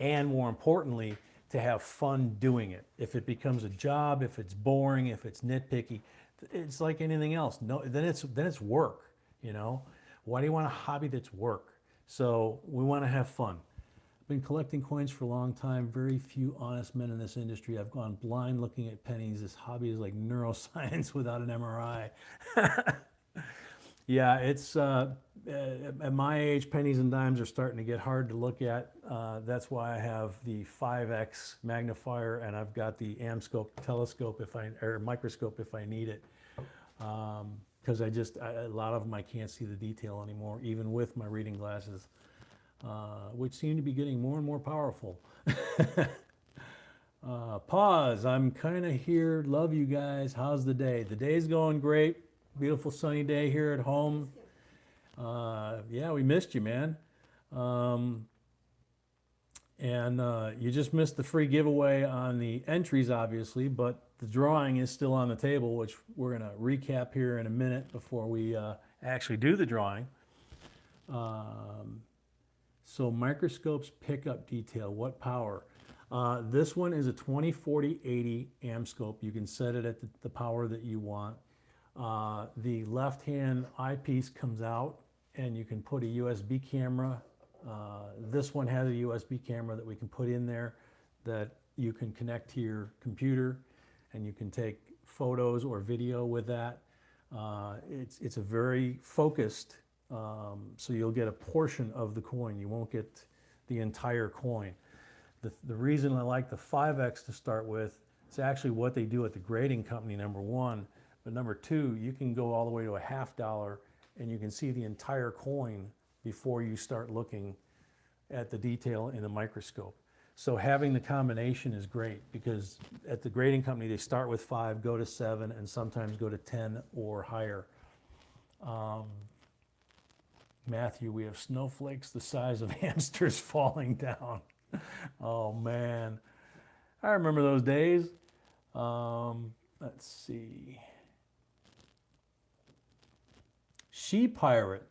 And more importantly, to have fun doing it. If it becomes a job, if it's boring, if it's nitpicky, it's like anything else. No, then it's work, you know? Why do you want a hobby that's work? So we want to have fun. I've been collecting coins for a long time. Very few honest men in this industry. I've gone blind looking at pennies. This hobby is like neuroscience without an MRI. Yeah, it's at my age, pennies and dimes are starting to get hard to look at. That's why I have the 5x magnifier, and I've got the Amscope telescope or microscope if I need it. Because a lot of them I can't see the detail anymore, even with my reading glasses, which seem to be getting more and more powerful. Pause. I'm kind of here. Love you guys. How's the day? The day's going great. Beautiful sunny day here at home. Yeah, we missed you, man. And you just missed the free giveaway on the entries, obviously, but the drawing is still on the table, which we're going to recap here in a minute before we actually do the drawing. So Microscope's pickup detail, what power? This one is a 20-40-80 amp scope. You can set it at the power that you want. The left-hand eyepiece comes out and you can put a USB camera. This one has a USB camera that we can put in there that you can connect to your computer and you can take photos or video with that. It's a very focused, so you'll get a portion of the coin. You won't get the entire coin. The reason I like the 5X to start with, it's actually what they do at the grading company, number one. But number two, you can go all the way to a $50 and you can see the entire coin before you start looking at the detail in the microscope. So having the combination is great because at the grading company, they start with 5, go to 7, and sometimes go to 10 or higher. Matthew, we have snowflakes the size of hamsters falling down. Oh man, I remember those days. Let's see. She Pirate.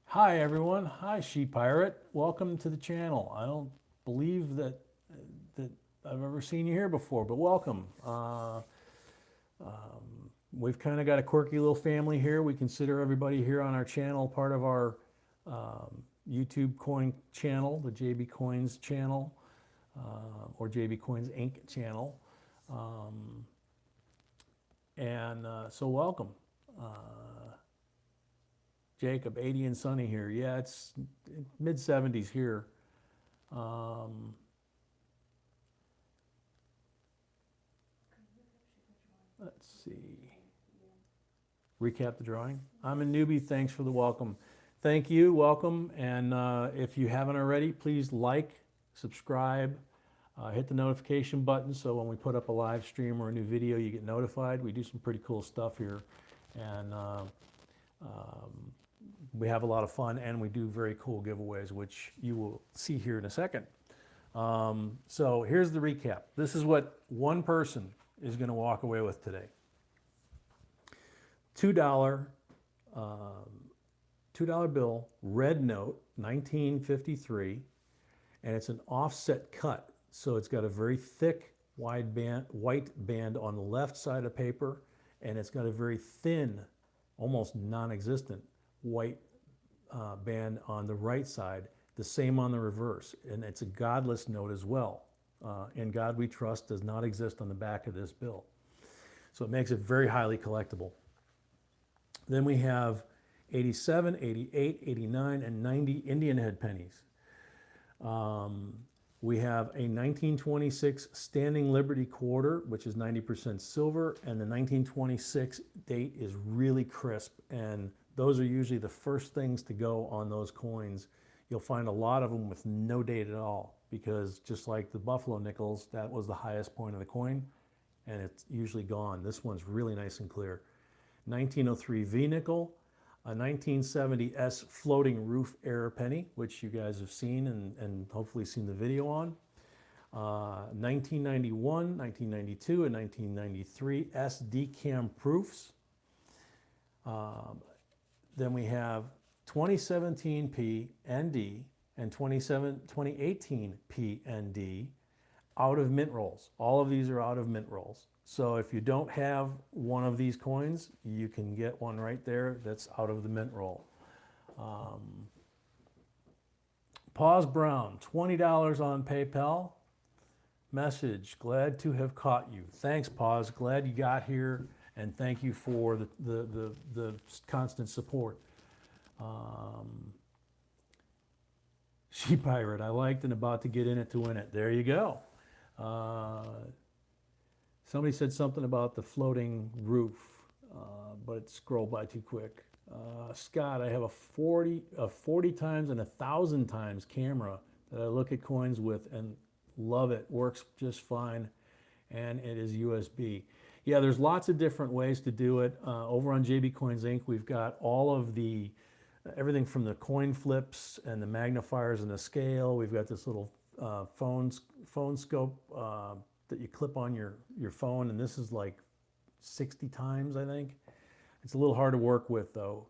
Hi everyone. Hi She Pirate. Welcome to the channel. I don't believe that I've ever seen you here before, but welcome. We've kind of got a quirky little family here. We consider everybody here on our channel part of our YouTube coin channel, the JB Coins channel, or JB Coins Inc. channel. So welcome. Jacob, 80 and sunny here. Yeah, it's mid-70s here. Let's see. Recap the drawing. I'm a newbie. Thanks for the welcome. Thank you. Welcome. And if you haven't already, please like, subscribe, hit the notification button so when we put up a live stream or a new video, you get notified. We do some pretty cool stuff here. And we have a lot of fun and we do very cool giveaways, which you will see here in a second. So here's the recap. This is what one person is going to walk away with today. $2 bill, red note, 1953, and it's an offset cut. So it's got a very thick white band on the left side of paper, and it's got a very thin, almost non-existent white band on the right side, the same on the reverse. And it's a godless note as well. In God We Trust does not exist on the back of this bill. So it makes it very highly collectible. Then we have 87, 88, 89, and 90 Indian head pennies. We have a 1926 Standing Liberty quarter, which is 90% silver, and the 1926 date is really crisp, and those are usually the first things to go on those coins. You'll find a lot of them with no date at all, because just like the Buffalo nickels, that was the highest point of the coin, and it's usually gone. This one's really nice and clear. 1903 V nickel, a 1970 S floating roof error penny, which you guys have seen and hopefully seen the video on. 1991, 1992, and 1993 S decam proofs. Then we have 2017 P and D and 2018 P and D out of mint rolls. All of these are out of mint rolls. So if you don't have one of these coins, you can get one right there that's out of the mint roll. Pause Brown, $20 on PayPal. Message, glad to have caught you. Thanks, Pause. Glad you got here, and thank you for the constant support. She Pirate, I liked and about to get in it to win it. There you go. Somebody said something about the floating roof, but it scrolled by too quick. Scott, I have a 40 times and 1,000 times camera that I look at coins with and love it. Works just fine. and it is USB. Yeah, there's lots of different ways to do it. Over on JBCOINSINC, we've got all of the everything from the coin flips and the magnifiers and the scale. We've got this little phone scope that you clip on your phone, and this is like 60 times, I think. It's a little hard to work with though.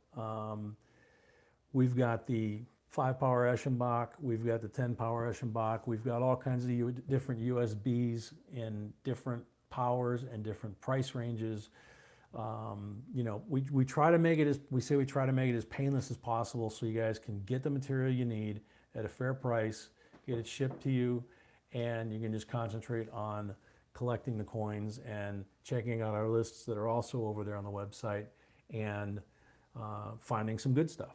We've got the 5 power Eschenbach, we've got the 10 power Eschenbach, we've got all kinds of different USBs in different powers and different price ranges. You know, we try to make it as, we say we try to make it as painless as possible so you guys can get the material you need at a fair price, get it shipped to you, and you can just concentrate on collecting the coins and checking out our lists that are also over there on the website and finding some good stuff.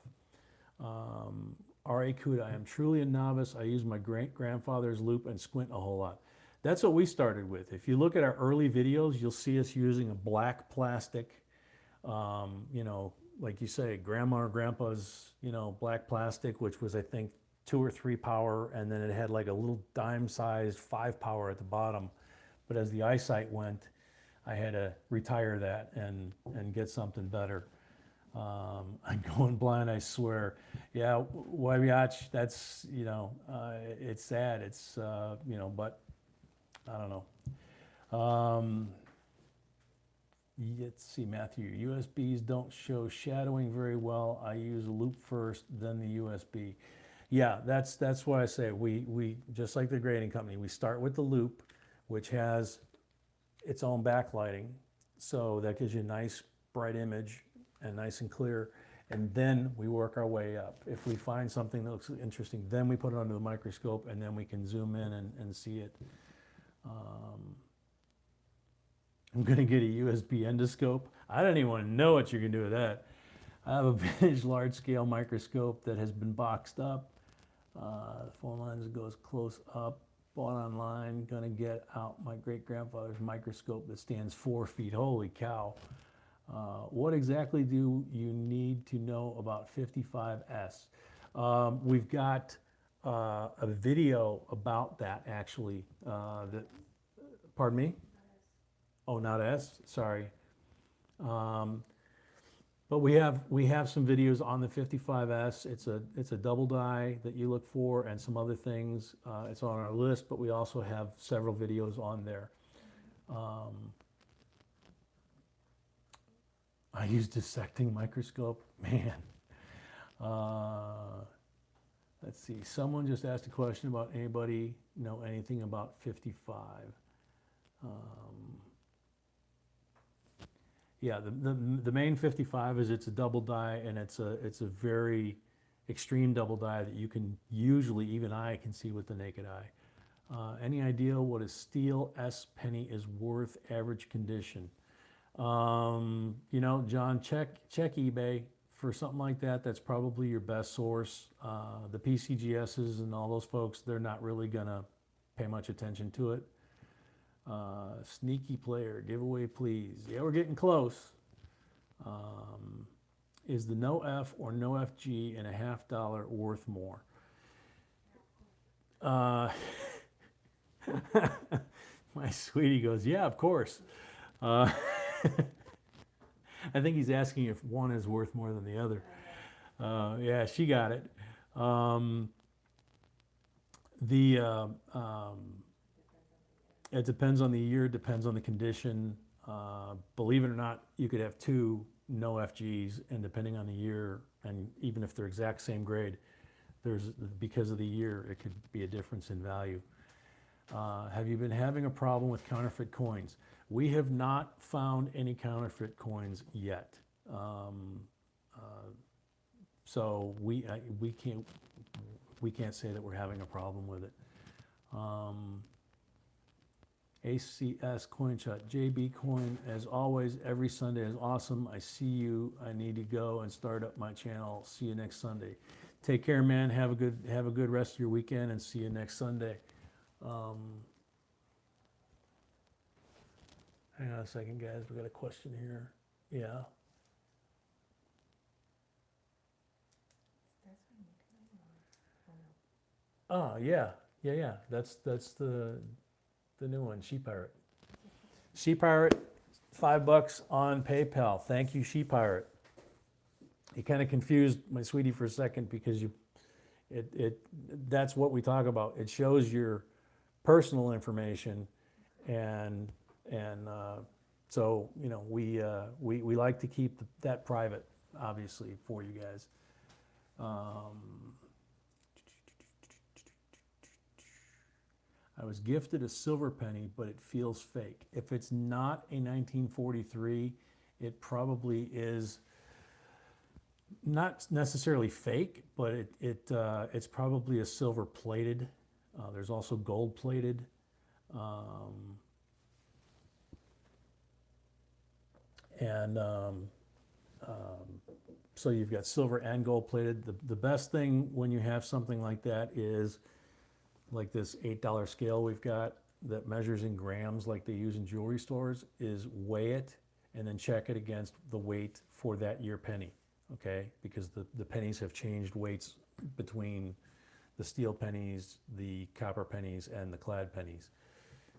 R.A. Kuda, I am truly a novice. I use my great-grandfather's loop and squint a whole lot. That's what we started with. If you look at our early videos, you'll see us using a black plastic, you know, like you say, grandma or grandpa's, you know, black plastic, which was, I think, 2 or 3 power, and then it had like a little dime-sized 5 power at the bottom. But as the eyesight went, I had to retire that and get something better. I'm going blind, I swear. Yeah, Wabiach, that's, you know, it's sad. It's, you know, but I don't know. Let's see, Matthew, USBs don't show shadowing very well. I use a loop first, then the USB. Yeah, that's why I say we just like the grading company, we start with the loop, which has its own backlighting. So that gives you a nice bright image and nice and clear. And then we work our way up. If we find something that looks interesting, then we put it under the microscope and then we can zoom in and see it. I'm gonna get a USB endoscope. I don't even want to know what you can do with that. I have a vintage large scale microscope that has been boxed up. The phone lens goes close up, bought online. Gonna get out my great grandfather's microscope that stands 4 feet. Holy cow. What exactly do you need to know about 55S? We've got a video about that actually. Pardon me? Oh, not S, sorry. But we have some videos on the 55S. It's a double die that you look for and some other things. It's on our list, but we also have several videos on there. I use dissecting microscope, man. Let's see, someone just asked a question about anybody know anything about 55. Yeah, the main 55 is it's a double die, and it's a very extreme double die that you can usually, even I can see with the naked eye. Any idea what a steel S penny is worth, average condition? You know, John, check eBay for something like that. That's probably your best source. The PCGSs and all those folks, they're not really gonna pay much attention to it. Sneaky player, giveaway please. Yeah, we're getting close. Is the no F or no FG and a $50 worth more? My sweetie goes, yeah, of course. I think he's asking if one is worth more than the other. Yeah, she got it. It depends on the year, depends on the condition. Believe it or not, you could have 2 no FGs, and depending on the year, and even if they're exact same grade, because of the year, it could be a difference in value. Have you been having a problem with counterfeit coins? We have not found any counterfeit coins yet. So we can't say that we're having a problem with it. ACS Coin Shot, JB Coin, as always, every Sunday is awesome. I see you. I need to go and start up my channel. See you next Sunday. Take care, man. Have a good rest of your weekend, and see you next Sunday. Hang on a second, guys. We got a question here. Yeah. Oh, yeah. That's the new one, She Pirate. She Pirate, $5 on PayPal. Thank you, She Pirate. You kind of confused my sweetie for a second because that's what we talk about. It shows your personal information, and so we like to keep that private, obviously, for you guys. I was gifted a silver penny, but it feels fake. If it's not a 1943, it probably is not necessarily fake, but it's probably a silver plated. There's also gold plated. So you've got silver and gold plated. The best thing when you have something like that is like this $8 scale we've got that measures in grams like they use in jewelry stores, is weigh it and then check it against the weight for that year penny, okay? Because the pennies have changed weights between the steel pennies, the copper pennies, and the clad pennies,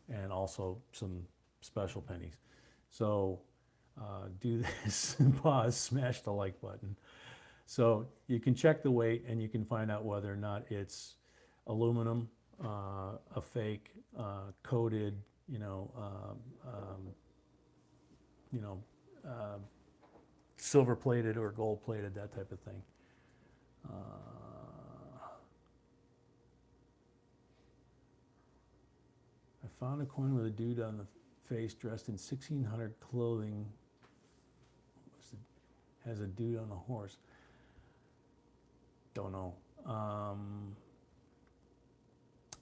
and also some special pennies. So do this, pause, smash the like button. So you can check the weight and you can find out whether or not it's aluminum, a fake, coated, silver plated or gold plated, that type of thing. I found a coin with a dude on the face dressed in 1600 clothing. Has a dude on a horse. Don't know.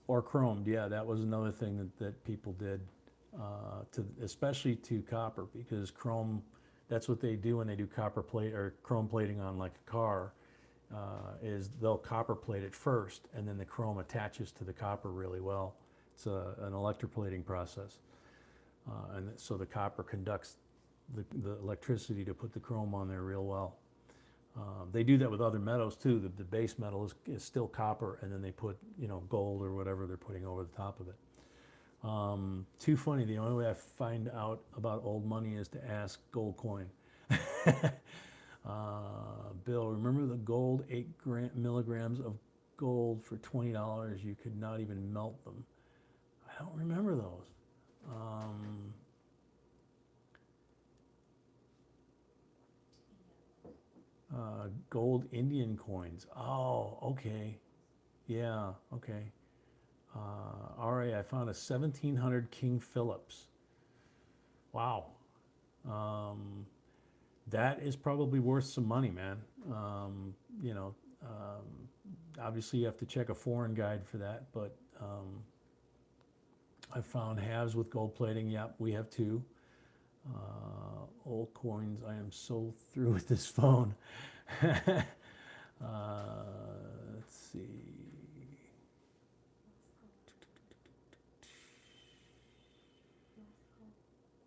Or chromed, yeah, that was another thing that people did, especially to copper, because chrome, that's what they do when they do copper plate or chrome plating on like a car, is they'll copper plate it first, and then the chrome attaches to the copper really well. It's an electroplating process, and so the copper conducts the electricity to put the chrome on there real well. They do that with other metals too. The base metal is still copper, and then they put gold or whatever they're putting over the top of it. Too funny. The only way I find out about old money is to ask Gold Coin. Bill, remember the gold 8 milligrams of gold for $20? You could not even melt them. I don't remember those. Gold Indian coins. Oh, okay. Yeah, okay. RA, I found a 1700 King Phillips. Wow. That is probably worth some money, man. Obviously you have to check a foreign guide for that, but I found halves with gold plating. Yep, we have two. Old coins. I am so through with this phone. Let's see.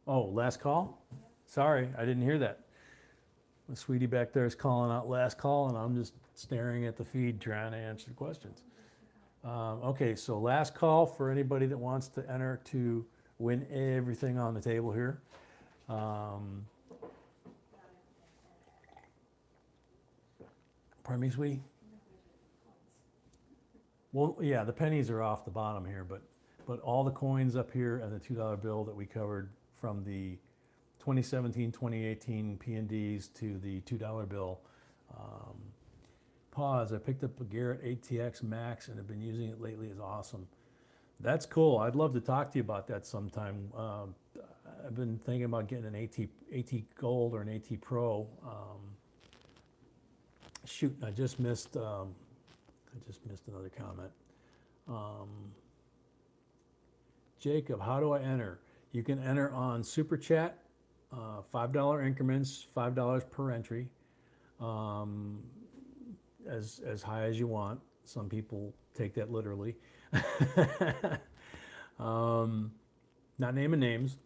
Oh, last call? Sorry, I didn't hear that. My sweetie back there is calling out last call, and I'm just staring at the feed trying to answer the questions. Okay, so last call for anybody that wants to enter to win everything on the table here. Pardon me, sweetie? Well, yeah, the pennies are off the bottom here, but all the coins up here and the $2 bill that we covered from the 2017, 2018 P&Ds to the $2 bill. Pause. I picked up a Garrett ATX Max and have been using it lately. It's awesome. That's cool. I'd love to talk to you about that sometime. I've been thinking about getting an AT Gold or an AT Pro. Shoot, I just missed another comment. Jacob, how do I enter? You can enter on Super Chat, $5 increments, $5 per entry, as high as you want. Some people take that literally. Not naming names,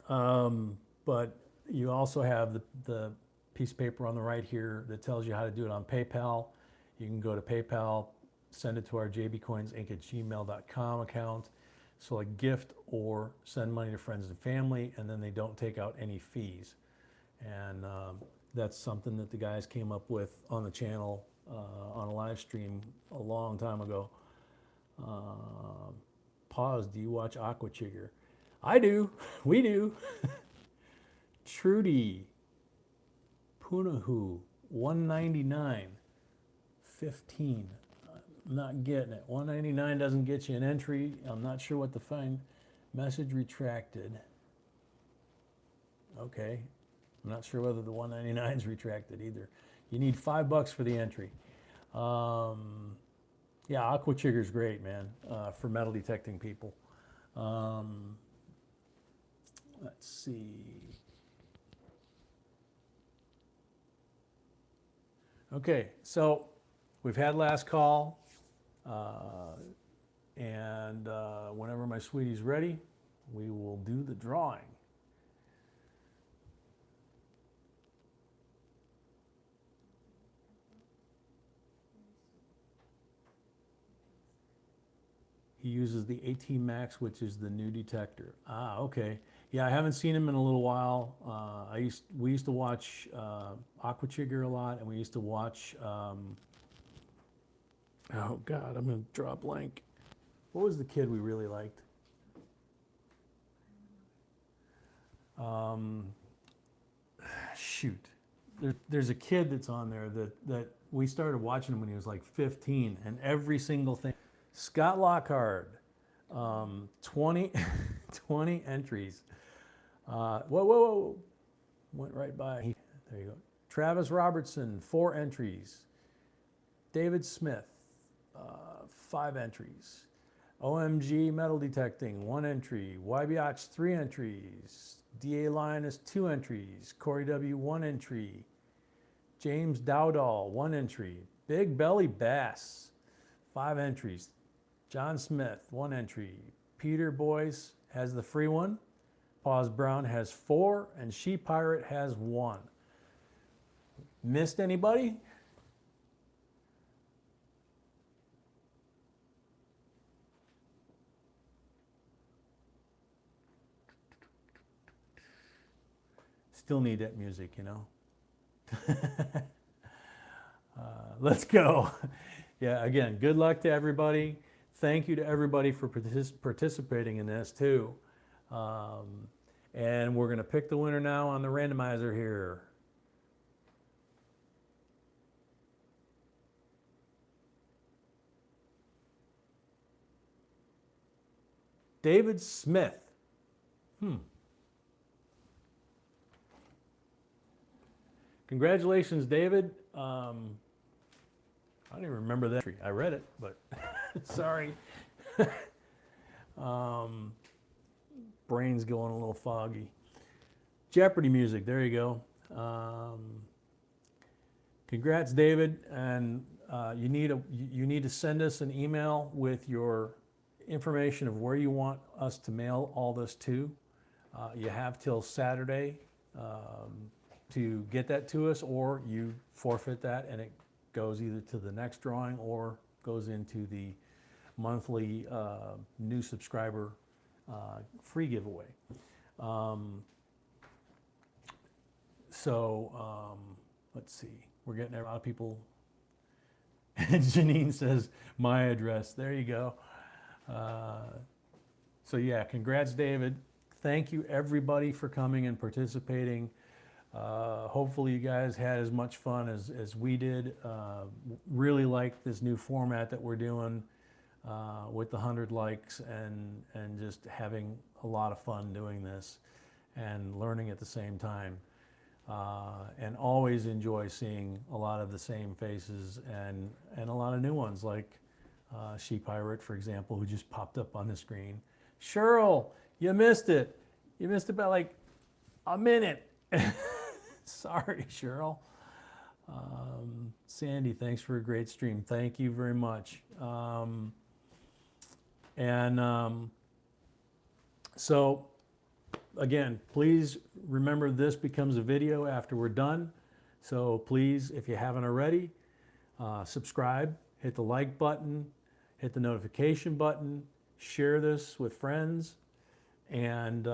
but you also have the piece of paper on the right here that tells you how to do it on PayPal. You can go to PayPal, send it to our JBCOINSINC@gmail.com account, So like gift or send money to friends and family, and then they don't take out any fees. And that's something that the guys came up with on the channel on a live stream a long time ago. Pause, do you watch Aqua Chigger? I do, we do. Trudy, Punahu, 199, 15. I'm not getting it. 199 doesn't get you an entry. I'm not sure what to find. Message retracted. Okay. I'm not sure whether the 199 is retracted either. You need $5 for the entry. Yeah, Aqua Chigger's great, man, for metal detecting people. Let's see. Okay, so we've had last call, and whenever my sweetie's ready, we will do the drawing. He uses the AT Max, which is the new detector. Ah, okay. Yeah, I haven't seen him in a little while. We used to watch Aqua Chigger a lot, and we used to watch. Oh God, I'm gonna draw a blank. What was the kid we really liked? Shoot, there's a kid that's on there that we started watching him when he was like 15, and every single thing. Scott Lockhart, 20 entries. Whoa, went right by. There you go. Travis Robertson, 4 entries. David Smith, 5 entries. OMG Metal Detecting, 1 entry. YBH, 3 entries. DA Lioness, 2 entries. Corey W, 1 entry. James Dowdall, 1 entry. Big Belly Bass, 5 entries. John Smith, 1 entry. Peter Boyce has the free one. Pause Brown has 4, and She Pirate has 1. Missed anybody? Still need that music, you know? Let's go. Yeah, again, good luck to everybody. Thank you to everybody for participating in this too. And we're going to pick the winner now on the randomizer here. David Smith. Congratulations, David. I don't even remember that. I read it, but sorry. Brain's going a little foggy. Jeopardy music, there you go. Congrats, David, and you need to send us an email with your information of where you want us to mail all this to. You have till Saturday to get that to us, or you forfeit that and it goes either to the next drawing or goes into the monthly new subscriber free giveaway. Let's see, we're getting a lot of people. And Jeanine says, my address, there you go. So yeah, congrats, David. Thank you everybody for coming and participating. Hopefully you guys had as much fun as we did. Really like this new format that we're doing with the 100 likes and just having a lot of fun doing this and learning at the same time. And always enjoy seeing a lot of the same faces and a lot of new ones like She Pirate, for example, who just popped up on the screen. Cheryl, you missed it. You missed it by like a minute. Sorry, Cheryl. Sandy, thanks for a great stream. Thank you very much. So again, please remember this becomes a video after we're done. So please, if you haven't already, subscribe, hit the like button, hit the notification button, share this with friends, and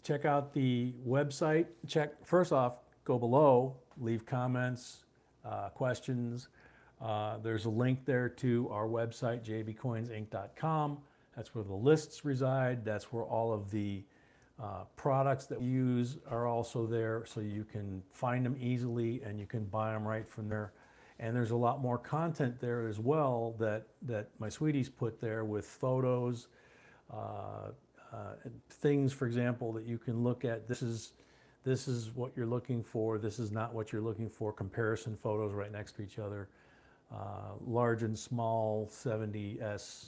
check out the website. First off, go below, leave comments, questions. There's a link there to our website, jbcoinsinc.com. That's where the lists reside. That's where all of the products that we use are also there, so you can find them easily and you can buy them right from there. And there's a lot more content there as well that my sweeties put there, with photos, things, for example, that you can look at. This is what you're looking for. This is not what you're looking for. Comparison photos right next to each other. Large and small 70S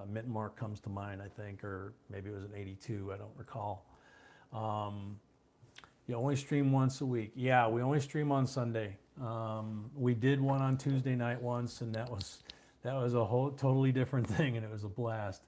mint mark comes to mind, I think, or maybe it was an 82. I don't recall. You only stream once a week. Yeah, we only stream on Sunday. We did one on Tuesday night once, and that was a whole totally different thing, and it was a blast.